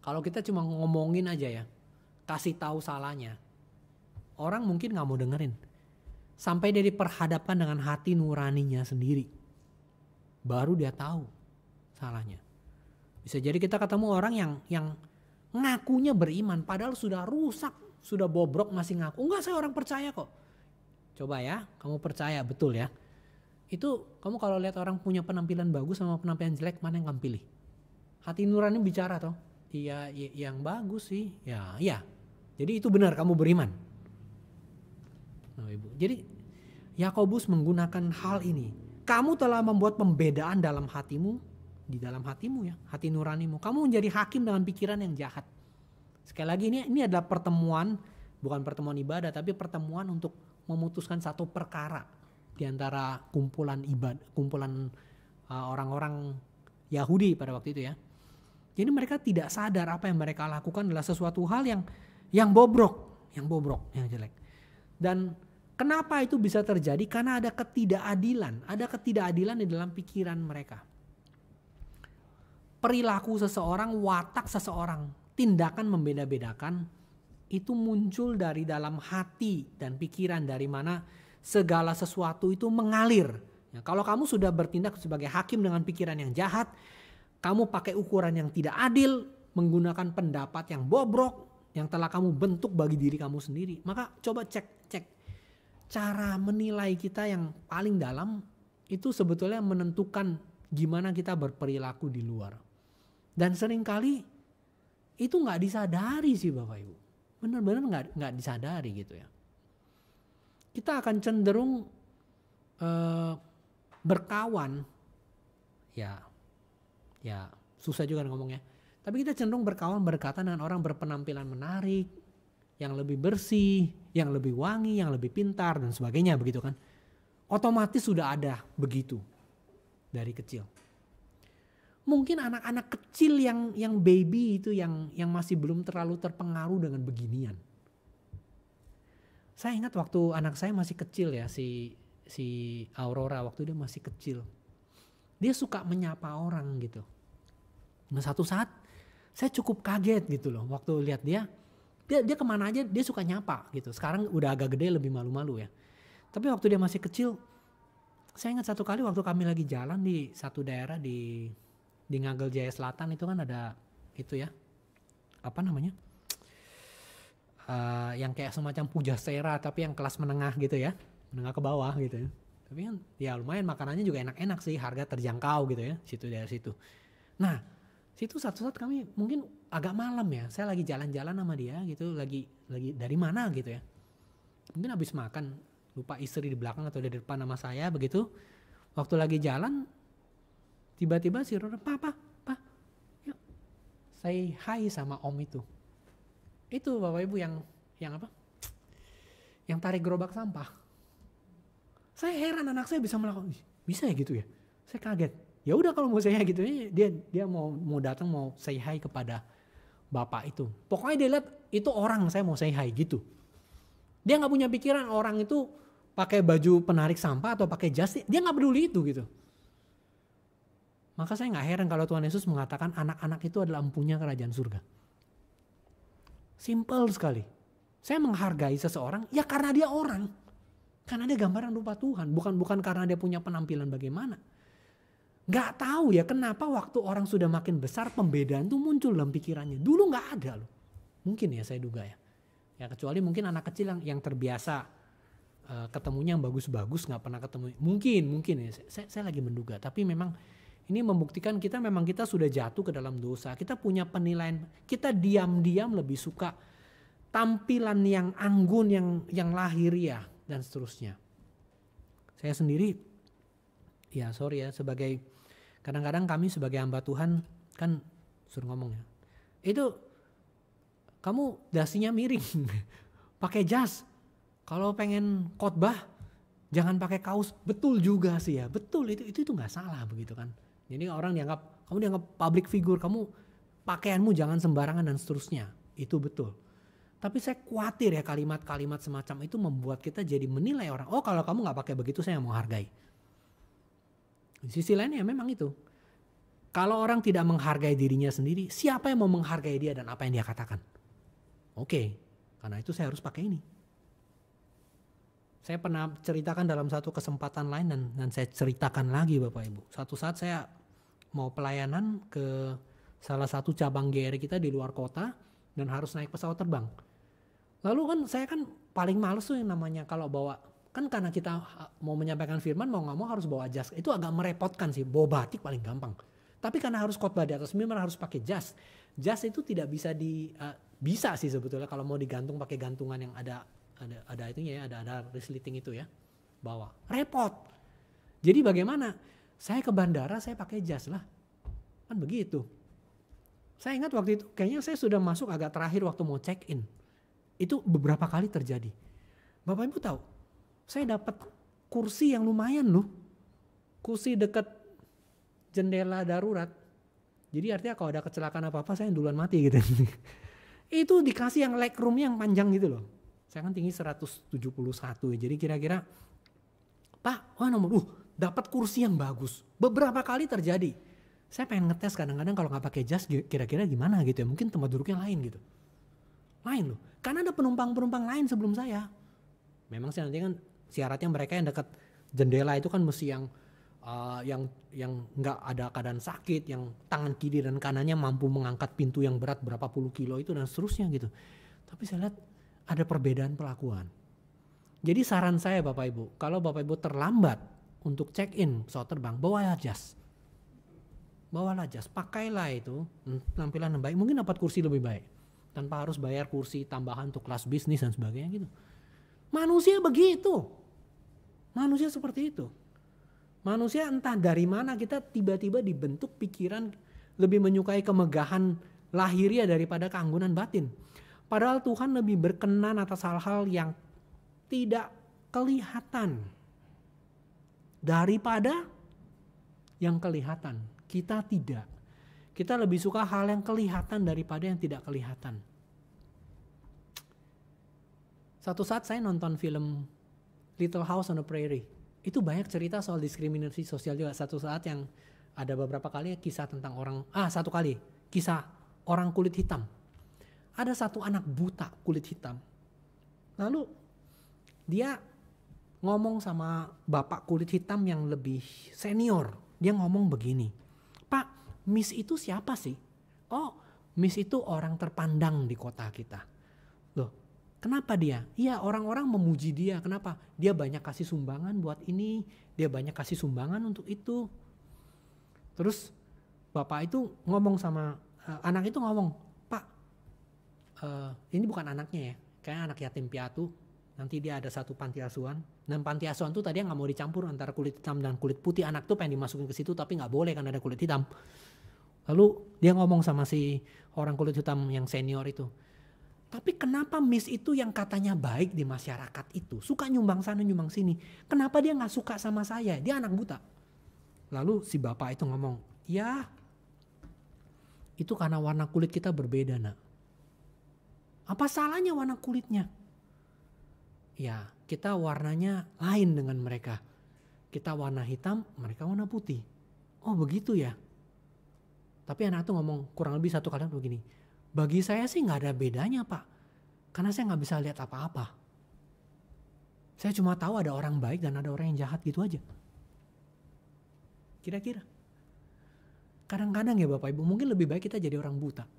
S2: Kalau kita cuma ngomongin aja ya, kasih tahu salahnya, orang mungkin nggak mau dengerin. Sampai dia diperhadapkan dengan hati nuraninya sendiri, baru dia tahu salahnya. Bisa jadi kita ketemu orang yang ngakunya beriman padahal sudah rusak, sudah bobrok masih ngaku. Enggak, saya orang percaya kok. Coba ya, kamu percaya betul ya. Itu kamu kalau lihat orang punya penampilan bagus sama penampilan jelek, mana yang kamu pilih? Hati nurani bicara toh. Iya, yang bagus sih. Ya, iya. Jadi itu benar kamu beriman. Nah, Ibu. Jadi Yakobus menggunakan hal ini. Kamu telah membuat pembedaan dalam hatimu, di dalam hatimu ya, hati nuranimu. Kamu menjadi hakim dengan pikiran yang jahat. Sekali lagi ini adalah pertemuan, bukan pertemuan ibadah, tapi pertemuan untuk memutuskan satu perkara di antara kumpulan orang-orang Yahudi pada waktu itu ya. Jadi mereka tidak sadar apa yang mereka lakukan adalah sesuatu hal yang bobrok, yang jelek. Dan kenapa itu bisa terjadi? Karena ada ketidakadilan di dalam pikiran mereka. Perilaku seseorang, watak seseorang, tindakan membeda-bedakan itu muncul dari dalam hati dan pikiran dari mana segala sesuatu itu mengalir. Ya, kalau kamu sudah bertindak sebagai hakim dengan pikiran yang jahat, kamu pakai ukuran yang tidak adil, menggunakan pendapat yang bobrok, yang telah kamu bentuk bagi diri kamu sendiri, maka coba cek cara menilai kita yang paling dalam itu sebetulnya menentukan gimana kita berperilaku di luar. Dan seringkali itu nggak disadari sih Bapak Ibu, benar-benar nggak disadari gitu ya. Kita akan cenderung berkawan, ya susah juga ngomongnya. Tapi kita cenderung berkatan dengan orang berpenampilan menarik, yang lebih bersih, yang lebih wangi, yang lebih pintar dan sebagainya begitu kan. Otomatis sudah ada begitu dari kecil. Mungkin anak-anak kecil yang baby itu yang masih belum terlalu terpengaruh dengan beginian. Saya ingat waktu anak saya masih kecil ya, si Aurora waktu dia masih kecil. Dia suka menyapa orang gitu. Nah satu saat saya cukup kaget gitu loh waktu lihat dia kemana aja dia suka nyapa gitu. Sekarang udah agak gede lebih malu-malu ya. Tapi waktu dia masih kecil, saya ingat satu kali waktu kami lagi jalan di satu daerah di Ngagel Jaya Selatan itu kan ada itu ya, apa namanya? Yang kayak semacam Pujasera tapi yang kelas menengah gitu ya, menengah ke bawah gitu ya. Tapi kan ya lumayan makanannya juga enak-enak sih, harga terjangkau gitu ya, situ dari situ. Nah situ satu saat kami mungkin agak malam ya, saya lagi jalan-jalan sama dia gitu, lagi dari mana gitu ya. Mungkin habis makan, lupa istri di belakang atau di depan sama saya begitu. Waktu lagi jalan, tiba-tiba si Rora, Pak, yuk say hi sama om itu. Itu Bapak Ibu yang apa? Yang tarik gerobak sampah. Saya heran anak saya bisa melakukan, bisa ya gitu ya. Saya kaget. Ya udah kalau mau say hi gitu, dia mau datang mau say hi kepada bapak itu. Pokoknya dia lihat itu orang, saya mau say hi gitu. Dia nggak punya pikiran orang itu pakai baju penarik sampah atau pakai jas, dia nggak peduli itu gitu. Maka saya nggak heran kalau Tuhan Yesus mengatakan anak-anak itu adalah empunya kerajaan surga. Simple sekali. Saya menghargai seseorang ya karena dia orang. Karena dia gambaran rupa Tuhan. Bukan karena dia punya penampilan bagaimana. Gak tahu ya kenapa waktu orang sudah makin besar pembedaan itu muncul dalam pikirannya. Dulu gak ada loh. Mungkin ya saya duga ya. Ya kecuali mungkin anak kecil yang terbiasa ketemunya yang bagus-bagus gak pernah ketemu. Mungkin ya saya lagi menduga. Tapi memang ini membuktikan kita sudah jatuh ke dalam dosa. Kita punya penilaian, kita diam-diam lebih suka tampilan yang anggun, yang lahiriah dan seterusnya. Saya sendiri, ya sorry ya, kadang-kadang kami sebagai hamba Tuhan kan suruh ngomong ya. Itu kamu dasinya miring, pakai jas. Kalau pengen khotbah jangan pakai kaos. Betul juga sih ya, betul itu nggak salah begitu kan. Jadi kamu dianggap public figure, kamu pakaianmu jangan sembarangan dan seterusnya. Itu betul. Tapi saya khawatir ya kalimat-kalimat semacam itu membuat kita jadi menilai orang. Oh kalau kamu gak pakai begitu saya mau hargai. Di sisi lain ya memang itu. Kalau orang tidak menghargai dirinya sendiri, siapa yang mau menghargai dia dan apa yang dia katakan? Oke, karena itu saya harus pakai ini. Saya pernah ceritakan dalam satu kesempatan lain dan saya ceritakan lagi Bapak Ibu. Satu saat saya mau pelayanan ke salah satu cabang GRI kita di luar kota dan harus naik pesawat terbang. Lalu kan saya kan paling males tuh yang namanya kalau bawa Kan karena kita mau menyampaikan firman mau nggak mau harus bawa jas. Itu agak merepotkan sih. Bawa batik paling gampang. Tapi karena harus khotbah di atas mimbar harus pakai jas. Jas itu tidak bisa bisa sih sebetulnya kalau mau digantung pakai gantungan yang ada itunya ya, ada resleting itu ya. Bawa. Repot. Jadi bagaimana? Saya ke bandara saya pakai jas lah. Kan begitu. Saya ingat waktu itu kayaknya saya sudah masuk agak terakhir waktu mau check in. Itu beberapa kali terjadi. Bapak Ibu tahu, saya dapat kursi yang lumayan loh. Kursi dekat jendela darurat. Jadi artinya kalau ada kecelakaan apa-apa saya duluan mati gitu. Itu dikasih yang leg room yang panjang gitu loh. Saya kan tinggi 171 ya. Jadi kira-kira Pak, dapat kursi yang bagus. Beberapa kali terjadi. Saya pengen ngetes kadang-kadang kalau nggak pakai jas kira-kira gimana gitu ya. Mungkin tempat duduknya lain gitu. Lain loh. Karena ada penumpang-penumpang lain sebelum saya. Memang sih nanti kan syaratnya mereka yang dekat jendela itu kan mesti yang nggak ada keadaan sakit, yang tangan kiri dan kanannya mampu mengangkat pintu yang berat berapa puluh kilo itu dan seterusnya gitu. Tapi saya lihat ada perbedaan perlakuan. Jadi saran saya Bapak Ibu, kalau Bapak Ibu terlambat untuk check in pesawat terbang, bawalah jas. Bawalah jas, pakailah itu tampilan yang baik, mungkin dapat kursi lebih baik. Tanpa harus bayar kursi tambahan untuk kelas bisnis dan sebagainya gitu. Manusia begitu. Manusia seperti itu. Manusia entah dari mana kita tiba-tiba dibentuk pikiran lebih menyukai kemegahan lahiriah daripada keanggunan batin. Padahal Tuhan lebih berkenan atas hal-hal yang tidak kelihatan daripada yang kelihatan. Kita tidak. Kita lebih suka hal yang kelihatan daripada yang tidak kelihatan. Satu saat saya nonton film Little House on the Prairie. Itu banyak cerita soal diskriminasi sosial juga. Satu saat yang ada beberapa kali kisah tentang kisah orang kulit hitam. Ada satu anak buta kulit hitam. Lalu dia ngomong sama bapak kulit hitam yang lebih senior. Dia ngomong begini, Pak, Miss itu siapa sih? Oh, Miss itu orang terpandang di kota kita. Loh, kenapa dia? Iya, orang-orang memuji dia. Kenapa? Dia banyak kasih sumbangan buat ini, dia banyak kasih sumbangan untuk itu. Terus bapak itu ngomong sama anak itu ngomong, Pak, ini bukan anaknya ya, kayak anak yatim piatu. Nanti dia ada satu panti asuhan. Dan panti asuhan tuh tadi nggak mau dicampur antara kulit hitam dan kulit putih. Anak tuh pengen dimasukin ke situ tapi nggak boleh karena ada kulit hitam. Lalu dia ngomong sama si orang kulit hitam yang senior itu. Tapi kenapa Miss itu yang katanya baik di masyarakat itu, suka nyumbang sana nyumbang sini, kenapa dia nggak suka sama saya? Dia anak buta. Lalu si bapak itu ngomong, ya itu karena warna kulit kita berbeda nak. Apa salahnya warna kulitnya? Ya kita warnanya lain dengan mereka. Kita warna hitam, mereka warna putih. Oh begitu ya. Tapi anak itu ngomong kurang lebih satu kalimat begini. Bagi saya sih gak ada bedanya Pak. Karena saya gak bisa lihat apa-apa. Saya cuma tahu ada orang baik dan ada orang yang jahat gitu aja. Kira-kira. Kadang-kadang ya Bapak Ibu mungkin lebih baik kita jadi orang buta.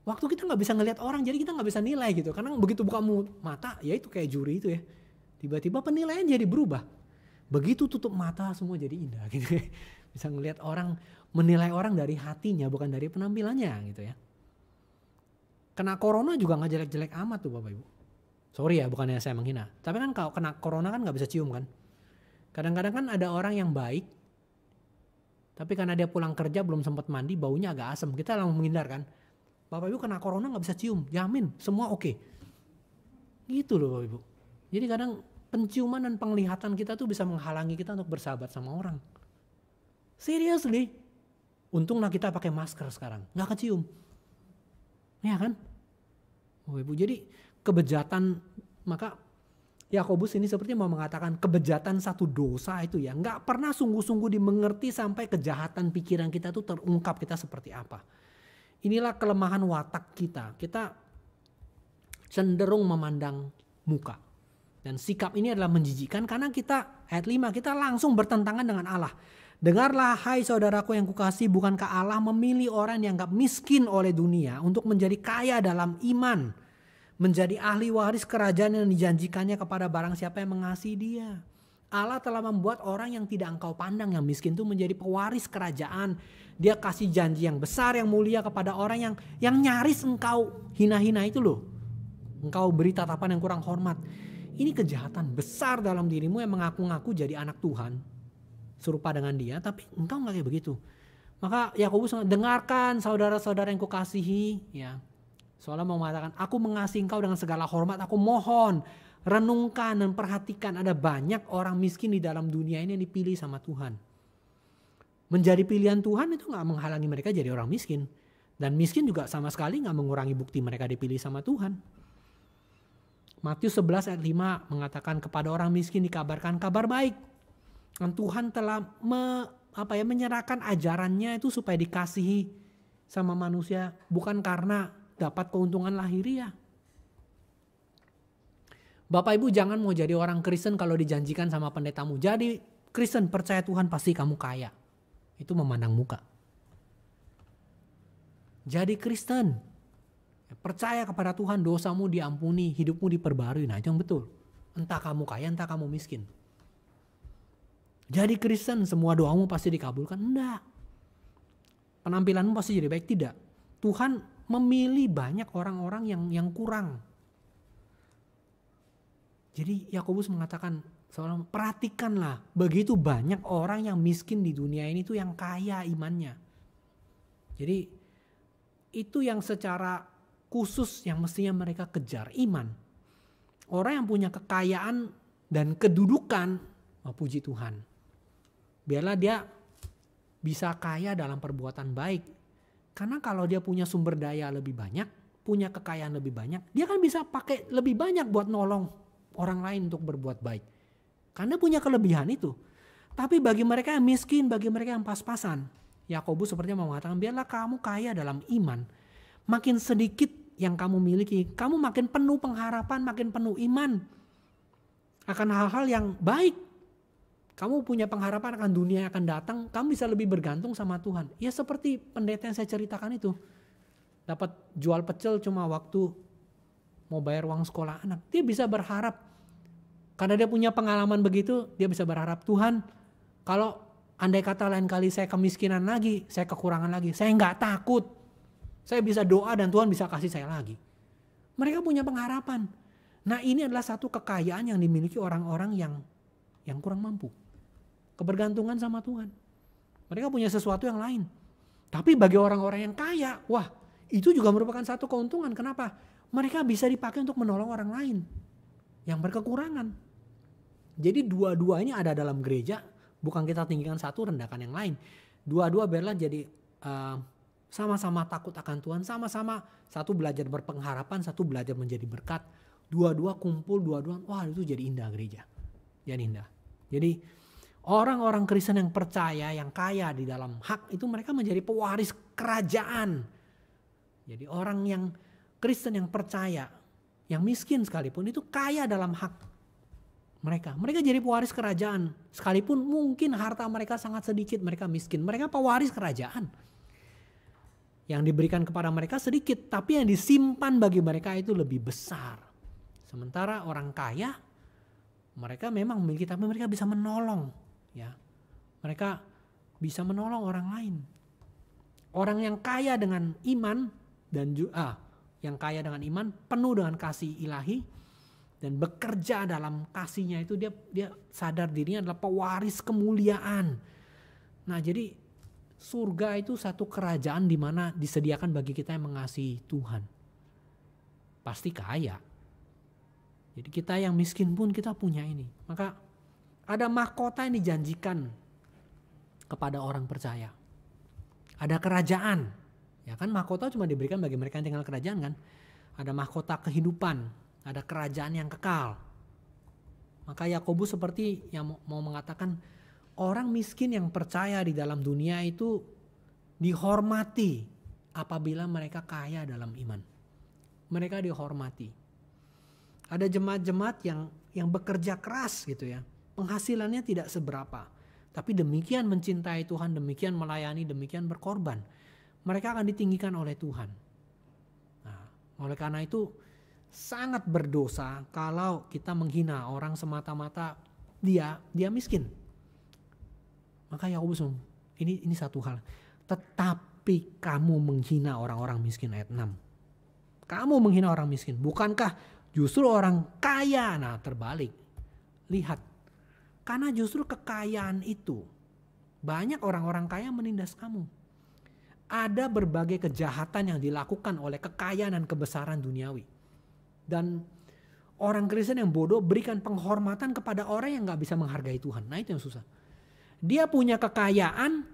S2: Waktu kita gak bisa ngelihat orang jadi kita gak bisa nilai gitu. Karena begitu buka mata ya itu kayak juri itu ya. Tiba-tiba penilaian jadi berubah. Begitu tutup mata semua jadi indah gitu. Bisa ngelihat orang, menilai orang dari hatinya bukan dari penampilannya gitu ya. Kena corona juga gak jelek-jelek amat tuh Bapak Ibu. Sorry ya bukannya saya menghina. Tapi kan kalau kena corona kan gak bisa cium kan. Kadang-kadang kan ada orang yang baik. Tapi karena dia pulang kerja belum sempat mandi baunya agak asem. Kita langsung menghindar kan. Bapak Ibu kena corona gak bisa cium. Jamin semua oke. Gitu loh Bapak Ibu. Jadi kadang penciuman dan penglihatan kita tuh bisa menghalangi kita untuk bersahabat sama orang. Seriously. Untunglah kita pakai masker sekarang. Gak kecium. Ya kan? Bapak Ibu jadi kebejatan. Maka Yakobus ini seperti mau mengatakan kebejatan satu dosa itu ya. Gak pernah sungguh-sungguh dimengerti sampai kejahatan pikiran kita tuh terungkap kita seperti apa. Inilah kelemahan watak kita. Kita cenderung memandang muka. Dan sikap ini adalah menjijikkan karena kita, ayat 5, kita langsung bertentangan dengan Allah. Dengarlah hai saudaraku yang kukasihi, bukankah Allah memilih orang yang dianggap miskin oleh dunia untuk menjadi kaya dalam iman. menjadi ahli waris kerajaan yang dijanjikannya kepada barang siapa yang mengasihi Dia. Allah telah membuat orang yang tidak engkau pandang, yang miskin itu menjadi pewaris kerajaan. Dia kasih janji yang besar, yang mulia kepada orang yang nyaris engkau hina-hina itu loh. Engkau beri tatapan yang kurang hormat. Ini kejahatan besar dalam dirimu yang mengaku-ngaku jadi anak Tuhan, serupa dengan Dia, tapi engkau nggak kayak begitu. Maka Yakobus dengarkan saudara-saudara yang kukasihi, ya. Soalnya mau mengatakan, aku mengasihi engkau dengan segala hormat, aku mohon. Renungkan dan perhatikan, ada banyak orang miskin di dalam dunia ini yang dipilih sama Tuhan. Menjadi pilihan Tuhan itu gak menghalangi mereka jadi orang miskin. Dan miskin juga sama sekali gak mengurangi bukti mereka dipilih sama Tuhan. Matius 11 ayat 5 mengatakan kepada orang miskin dikabarkan kabar baik. Dan Tuhan telah menyerahkan ajarannya itu supaya dikasihi sama manusia. Bukan karena dapat keuntungan lahiriah. Bapak Ibu jangan mau jadi orang Kristen kalau dijanjikan sama pendetamu. Jadi Kristen percaya Tuhan pasti kamu kaya. Itu memandang muka. Jadi Kristen percaya kepada Tuhan, dosamu diampuni, hidupmu diperbarui. Nah itu yang betul. Entah kamu kaya, entah kamu miskin. Jadi Kristen semua doamu pasti dikabulkan. Enggak. Penampilanmu pasti jadi baik. Tidak. Tuhan memilih banyak orang-orang yang kurang. Jadi Yakobus mengatakan, perhatikanlah, begitu banyak orang yang miskin di dunia ini tuh yang kaya imannya. Jadi itu yang secara khusus yang mestinya mereka kejar, iman. Orang yang punya kekayaan dan kedudukan, puji Tuhan. Biarlah dia bisa kaya dalam perbuatan baik. Karena kalau dia punya sumber daya lebih banyak, punya kekayaan lebih banyak, dia kan bisa pakai lebih banyak buat nolong orang lain untuk berbuat baik. Karena punya kelebihan itu. Tapi bagi mereka yang miskin, bagi mereka yang pas-pasan, Yakobus sepertinya mau mengatakan, biarlah kamu kaya dalam iman. Makin sedikit yang kamu miliki, kamu makin penuh pengharapan, makin penuh iman akan hal-hal yang baik. Kamu punya pengharapan akan dunia yang akan datang, kamu bisa lebih bergantung sama Tuhan. Ya seperti pendeta yang saya ceritakan itu. Dapat jual pecel cuma waktu mau bayar uang sekolah anak. Dia bisa berharap. Karena dia punya pengalaman begitu, dia bisa berharap, Tuhan, kalau andai kata lain kali saya kemiskinan lagi, saya kekurangan lagi, saya nggak takut. Saya bisa doa dan Tuhan bisa kasih saya lagi. Mereka punya pengharapan. Nah ini adalah satu kekayaan yang dimiliki orang-orang yang kurang mampu. Kebergantungan sama Tuhan. Mereka punya sesuatu yang lain. Tapi bagi orang-orang yang kaya, wah itu juga merupakan satu keuntungan. Kenapa? Mereka bisa dipakai untuk menolong orang lain yang berkekurangan. Jadi dua-duanya ada dalam gereja, bukan kita tinggikan satu, rendahkan yang lain. Dua-dua biarlah jadi sama-sama takut akan Tuhan, sama-sama satu belajar berpengharapan, satu belajar menjadi berkat. Dua-dua kumpul, dua-dua, wah itu jadi indah gereja. Jadi indah. Jadi orang-orang Kristen yang percaya, yang kaya di dalam hak itu mereka menjadi pewaris kerajaan. Jadi orang yang Kristen yang percaya, yang miskin sekalipun itu kaya dalam hak mereka. Mereka jadi pewaris kerajaan. Sekalipun mungkin harta mereka sangat sedikit, mereka miskin. Mereka pewaris kerajaan. Yang diberikan kepada mereka sedikit, tapi yang disimpan bagi mereka itu lebih besar. Sementara orang kaya, mereka memang memiliki, tapi mereka bisa menolong. Ya, mereka bisa menolong orang lain. Orang yang kaya dengan iman dan yang kaya dengan iman, penuh dengan kasih ilahi dan bekerja dalam kasihnya itu dia sadar dirinya adalah pewaris kemuliaan. Nah, jadi surga itu satu kerajaan di mana disediakan bagi kita yang mengasihi Tuhan. Pasti kaya. Jadi kita yang miskin pun kita punya ini. Maka ada mahkota yang dijanjikan kepada orang percaya. Ada kerajaan. Ya kan mahkota cuma diberikan bagi mereka yang tinggal kerajaan kan. Ada mahkota kehidupan, ada kerajaan yang kekal. Maka Yakobus seperti yang mau mengatakan orang miskin yang percaya di dalam dunia itu dihormati apabila mereka kaya dalam iman. Mereka dihormati. Ada jemaat-jemaat yang bekerja keras gitu ya. Penghasilannya tidak seberapa. Tapi demikian mencintai Tuhan, demikian melayani, demikian berkorban. Mereka akan ditinggikan oleh Tuhan. Nah, oleh karena itu sangat berdosa kalau kita menghina orang semata-mata dia miskin. Maka Yakobus ini satu hal. Tetapi kamu menghina orang-orang miskin, ayat 6. Kamu menghina orang miskin, bukankah justru orang kaya? Nah, terbalik. Lihat, karena justru kekayaan itu banyak orang-orang kaya menindas kamu. Ada berbagai kejahatan yang dilakukan oleh kekayaan dan kebesaran duniawi. Dan orang Kristen yang bodoh berikan penghormatan kepada orang yang gak bisa menghargai Tuhan. Nah, itu yang susah. Dia punya kekayaan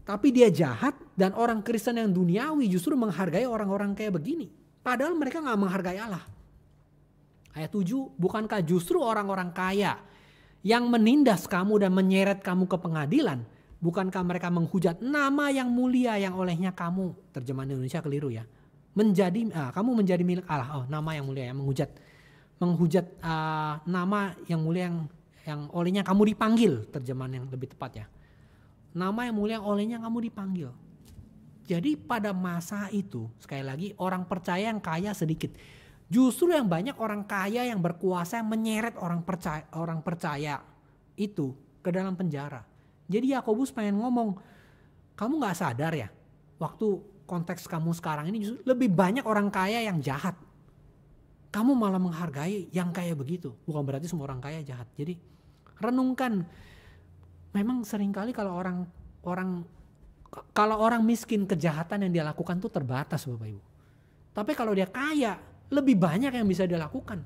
S2: tapi dia jahat, dan orang Kristen yang duniawi justru menghargai orang-orang kayak begini. Padahal mereka gak menghargai Allah. Ayat 7, bukankah justru orang-orang kaya yang menindas kamu dan menyeret kamu ke pengadilan, bukankah mereka menghujat nama yang mulia yang olehnya kamu, terjemahan Indonesia keliru ya, kamu menjadi milik Allah. Nama yang mulia, yang menghujat nama yang mulia yang olehnya kamu dipanggil, terjemahan yang lebih tepat ya. Nama yang mulia yang olehnya kamu dipanggil. Jadi pada masa itu, sekali lagi, orang percaya yang kaya sedikit. Justru yang banyak orang kaya yang berkuasa yang menyeret orang percaya itu ke dalam penjara. Jadi Yakobus pengen ngomong, kamu gak sadar ya, waktu konteks kamu sekarang ini justru lebih banyak orang kaya yang jahat. Kamu malah menghargai yang kaya begitu. Bukan berarti semua orang kaya jahat. Jadi renungkan, memang seringkali kalau orang miskin, kejahatan yang dia lakukan tuh terbatas Bapak Ibu. Tapi kalau dia kaya, lebih banyak yang bisa dia lakukan.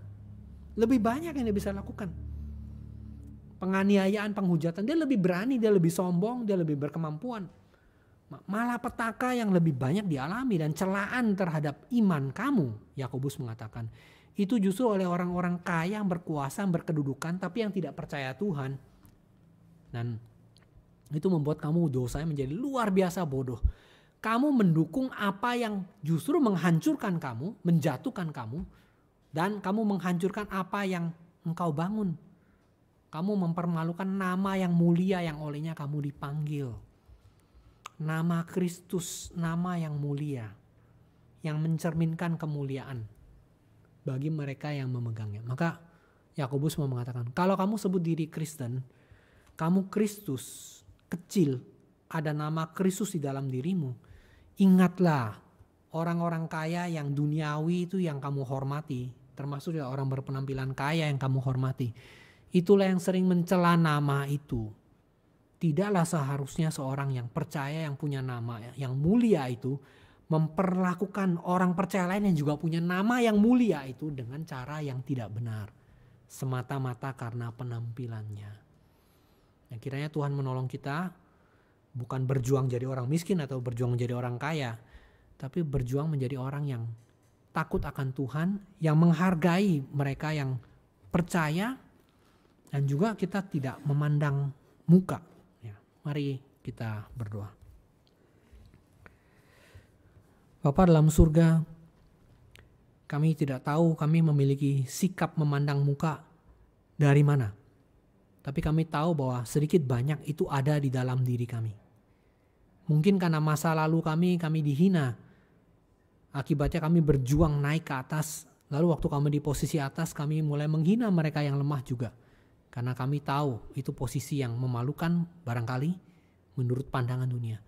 S2: Lebih banyak yang dia bisa lakukan. Penganiayaan, penghujatan, dia lebih berani, dia lebih sombong, dia lebih berkemampuan. Malapetaka yang lebih banyak dialami dan celaan terhadap iman kamu, Yakobus mengatakan, itu justru oleh orang-orang kaya yang berkuasa, yang berkedudukan, tapi yang tidak percaya Tuhan. Dan itu membuat kamu dosanya menjadi luar biasa bodoh. Kamu mendukung apa yang justru menghancurkan kamu, menjatuhkan kamu, dan kamu menghancurkan apa yang engkau bangun. Kamu mempermalukan nama yang mulia yang olehnya kamu dipanggil. Nama Kristus, nama yang mulia, yang mencerminkan kemuliaan bagi mereka yang memegangnya. Maka Yakobus mau mengatakan, kalau kamu sebut diri Kristen, kamu Kristus kecil, ada nama Kristus di dalam dirimu. Ingatlah orang-orang kaya yang duniawi itu yang kamu hormati, termasuk juga orang berpenampilan kaya yang kamu hormati. Itulah yang sering mencela nama itu. Tidaklah seharusnya seorang yang percaya, yang punya nama yang mulia itu memperlakukan orang percaya lain yang juga punya nama yang mulia itu dengan cara yang tidak benar, semata-mata karena penampilannya. Yang kiranya Tuhan menolong kita, bukan berjuang jadi orang miskin atau berjuang menjadi orang kaya, tapi berjuang menjadi orang yang takut akan Tuhan, yang menghargai mereka yang percaya, dan juga kita tidak memandang muka. Ya, mari kita berdoa. Bapa dalam surga, kami tidak tahu kami memiliki sikap memandang muka dari mana. Tapi kami tahu bahwa sedikit banyak itu ada di dalam diri kami. Mungkin karena masa lalu kami dihina. Akibatnya kami berjuang naik ke atas. Lalu waktu kami di posisi atas, kami mulai menghina mereka yang lemah juga. Karena kami tahu itu posisi yang memalukan barangkali menurut pandangan dunia.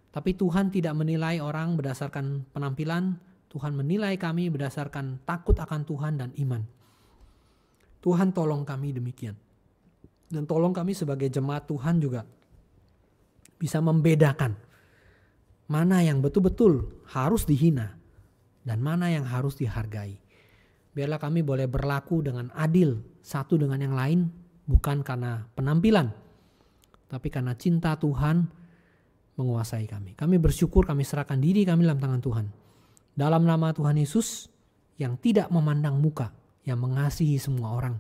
S2: Tapi Tuhan tidak menilai orang berdasarkan penampilan. Tuhan menilai kami berdasarkan takut akan Tuhan dan iman. Tuhan tolong kami demikian. Dan tolong kami sebagai jemaat Tuhan juga bisa membedakan mana yang betul-betul harus dihina dan mana yang harus dihargai. Biarlah kami boleh berlaku dengan adil satu dengan yang lain, bukan karena penampilan, tapi karena cinta Tuhan menguasai kami. Kami bersyukur, kami serahkan diri kami dalam tangan Tuhan. Dalam nama Tuhan Yesus yang tidak memandang muka, yang mengasihi semua orang,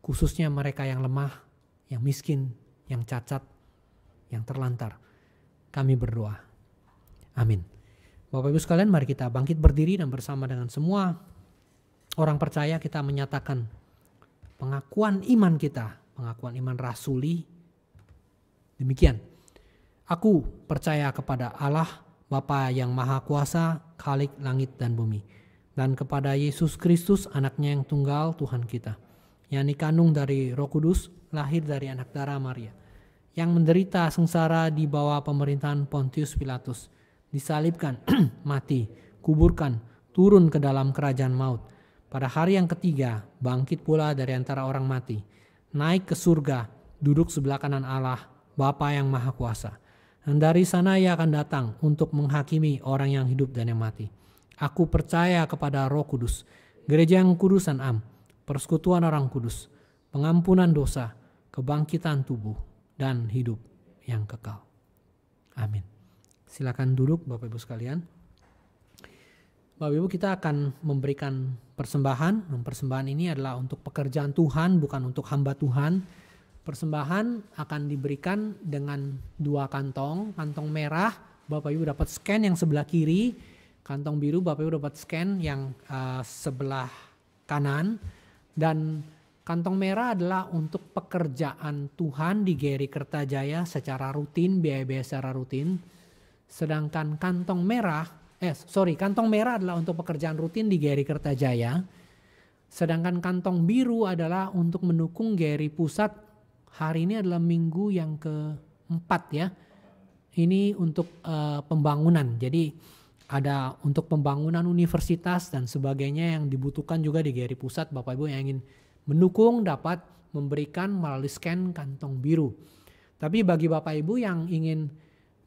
S2: khususnya mereka yang lemah, yang miskin, yang cacat, yang terlantar. Kami berdoa. Amin. Bapak Ibu sekalian, mari kita bangkit berdiri dan bersama dengan semua orang percaya kita menyatakan pengakuan iman kita, pengakuan iman rasuli. Demikian. Aku percaya kepada Allah, Bapa yang Maha Kuasa, Khalik langit dan bumi, dan kepada Yesus Kristus anaknya yang tunggal Tuhan kita, yang dikandung dari Roh Kudus, lahir dari anak darah Maria, yang menderita sengsara di bawah pemerintahan Pontius Pilatus, disalibkan, mati, kuburkan, turun ke dalam kerajaan maut. Pada hari yang ketiga bangkit pula dari antara orang mati, naik ke surga, duduk sebelah kanan Allah, Bapa yang Maha Kuasa. Dan dari sana ia akan datang untuk menghakimi orang yang hidup dan yang mati. Aku percaya kepada Roh Kudus, gereja yang kudus dan am, persekutuan orang kudus, pengampunan dosa, kebangkitan tubuh, dan hidup yang kekal. Amin. Silakan duduk Bapak Ibu sekalian. Bapak Ibu, kita akan memberikan persembahan. Persembahan ini adalah untuk pekerjaan Tuhan, bukan untuk hamba Tuhan. Persembahan akan diberikan dengan 2 kantong. Kantong merah Bapak Ibu dapat scan yang sebelah kiri, kantong biru Bapak Ibu dapat scan yang sebelah kanan. Dan kantong merah adalah untuk pekerjaan Tuhan di GRI Kertajaya secara rutin, biaya-biaya secara rutin. Sedangkan kantong merah adalah untuk pekerjaan rutin di GRI Kertajaya. Sedangkan kantong biru adalah untuk mendukung GRI Pusat. Hari ini adalah minggu yang ke-4 ya. Ini untuk pembangunan. Jadi ada untuk pembangunan universitas dan sebagainya yang dibutuhkan juga di GRI Pusat. Bapak Ibu yang ingin mendukung dapat memberikan melalui scan kantong biru. Tapi bagi Bapak Ibu yang ingin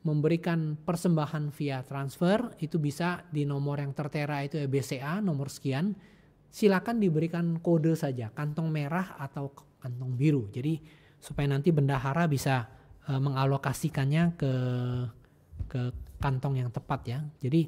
S2: memberikan persembahan via transfer, itu bisa di nomor yang tertera itu BCA nomor sekian. Silakan diberikan kode saja, kantong merah atau kantong biru. Jadi supaya nanti bendahara bisa mengalokasikannya ke kantong yang tepat ya. Jadi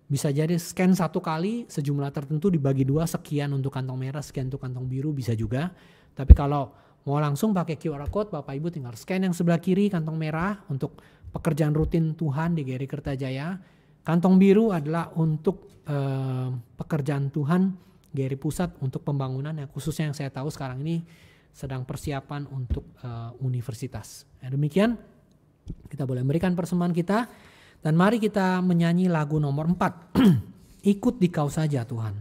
S2: bisa jadi scan 1 kali sejumlah tertentu dibagi 2, sekian untuk kantong merah, sekian untuk kantong biru, bisa juga. Tapi kalau mau langsung pakai QR code, Bapak Ibu tinggal scan yang sebelah kiri kantong merah untuk pekerjaan rutin Tuhan di GRI Kertajaya. Kantong biru adalah untuk pekerjaan Tuhan GRI Pusat untuk pembangunan yang khususnya yang saya tahu sekarang ini sedang persiapan untuk universitas. Demikian kita boleh memberikan persembahan kita dan mari kita menyanyi lagu nomor 4. Ikut di Kau saja Tuhan.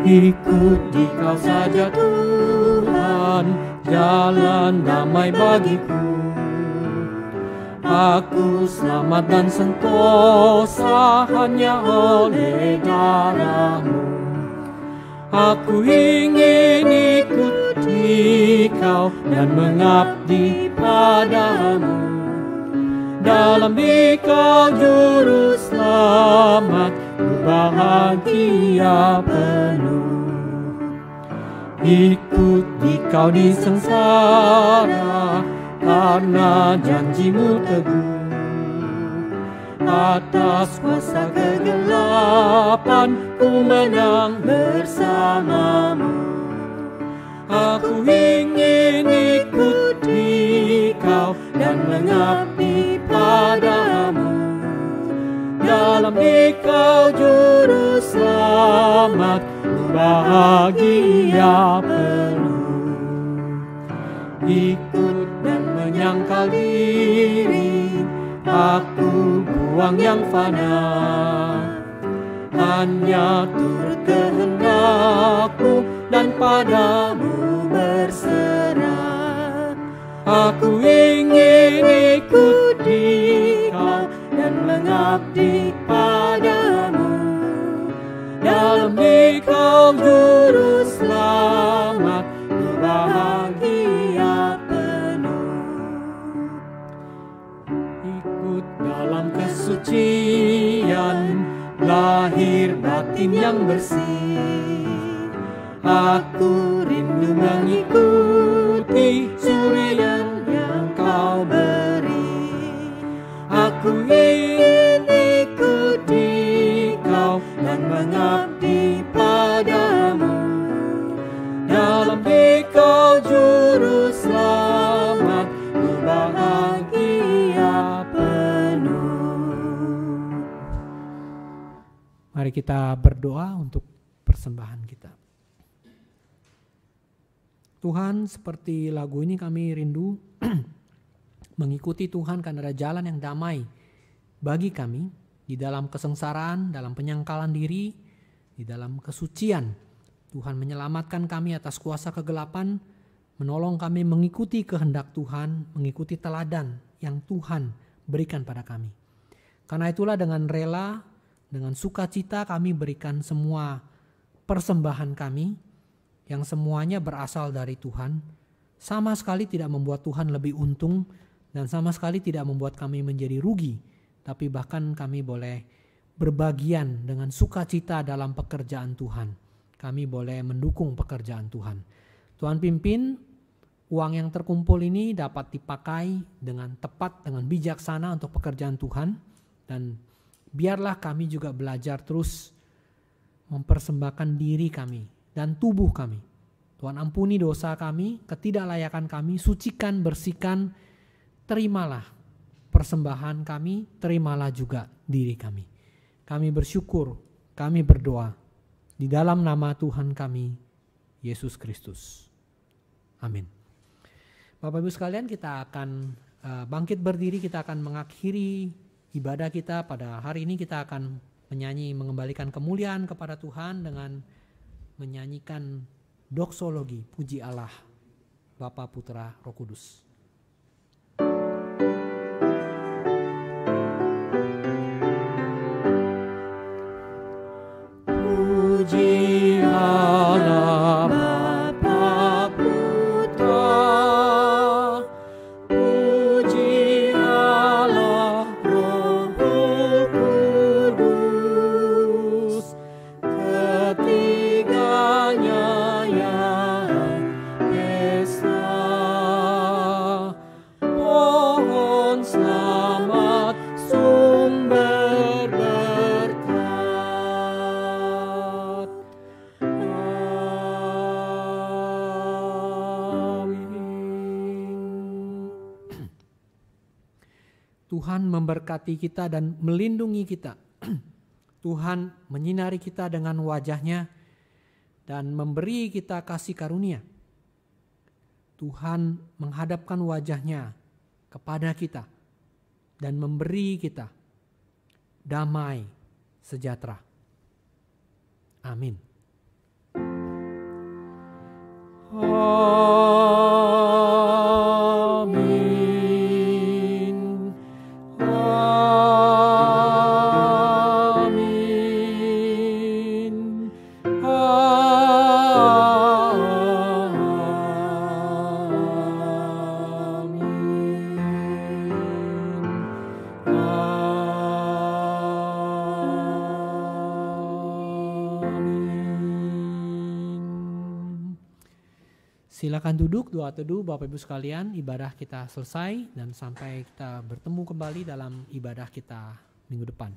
S3: Ikut di Kau saja Tuhan, jalan damai bagiku. Aku selamat dan sentosa hanya oleh darah-Mu. Aku ingin ikuti Kau dan mengabdi padamu. Dalam Dikau juru selamat, bahagia penuh. Ikut Dikau di sengsara, karena janji-Mu teguh. Atas kuasa kegelapan, ku menang bersama-Mu. Aku ingin ikuti Kau dan mengabdi padamu. Dalam Dikau juru selamat, bahagia penuh. Ikut dan menyangkal diri, aku buang yang fana. Hanya turut kehendak-Mu dan padamu berserah. Aku ingin ikuti Kau dan mengabdi padamu. Dalam Dikau juru selamat, bahagia penuh. Ikut dalam kesucian, lahir batin yang bersih. Aku rindu mengikuti surian yang Kau beri. Aku ingin ikuti Kau dan mengabdi padamu. Dalam Dikau juru selamat, bahagia penuh.
S2: Mari kita berdoa untuk persembahan kita. Tuhan, seperti lagu ini kami rindu mengikuti Tuhan karena ada jalan yang damai bagi kami di dalam kesengsaraan, dalam penyangkalan diri, di dalam kesucian. Tuhan menyelamatkan kami atas kuasa kegelapan, menolong kami mengikuti kehendak Tuhan, mengikuti teladan yang Tuhan berikan pada kami. Karena itulah dengan rela, dengan sukacita kami berikan semua persembahan kami yang semuanya berasal dari Tuhan, sama sekali tidak membuat Tuhan lebih untung dan sama sekali tidak membuat kami menjadi rugi, tapi bahkan kami boleh berbagian dengan sukacita dalam pekerjaan Tuhan. Kami boleh mendukung pekerjaan Tuhan. Tuhan pimpin uang yang terkumpul ini dapat dipakai dengan tepat, dengan bijaksana untuk pekerjaan Tuhan, dan biarlah kami juga belajar terus mempersembahkan diri kami dan tubuh kami. Tuhan ampuni dosa kami, ketidaklayakan kami, sucikan, bersihkan, terimalah persembahan kami, terimalah juga diri kami. Kami bersyukur, kami berdoa di dalam nama Tuhan kami, Yesus Kristus. Amin. Bapak Ibu sekalian, kita akan bangkit berdiri, kita akan mengakhiri ibadah kita pada hari ini. Kita akan menyanyi, mengembalikan kemuliaan kepada Tuhan dengan menyanyikan doksologi, puji Allah, Bapa, Putra, Roh Kudus.
S3: Puji Allah, Bapa, Putra, puji Allah, Roh Kudus, ketiganya yang esa. Mohon selamat sumber berkat. Amin.
S2: Tuhan memberkati kita dan melindungi kita. Tuhan menyinari kita dengan wajah-Nya dan memberi kita kasih karunia. Tuhan menghadapkan wajah-Nya kepada kita dan memberi kita damai sejahtera. Amin.
S3: Amin. Amin.
S2: Silakan duduk, doa teduh Bapak Ibu sekalian, ibadah kita selesai dan sampai kita bertemu kembali dalam ibadah kita minggu depan.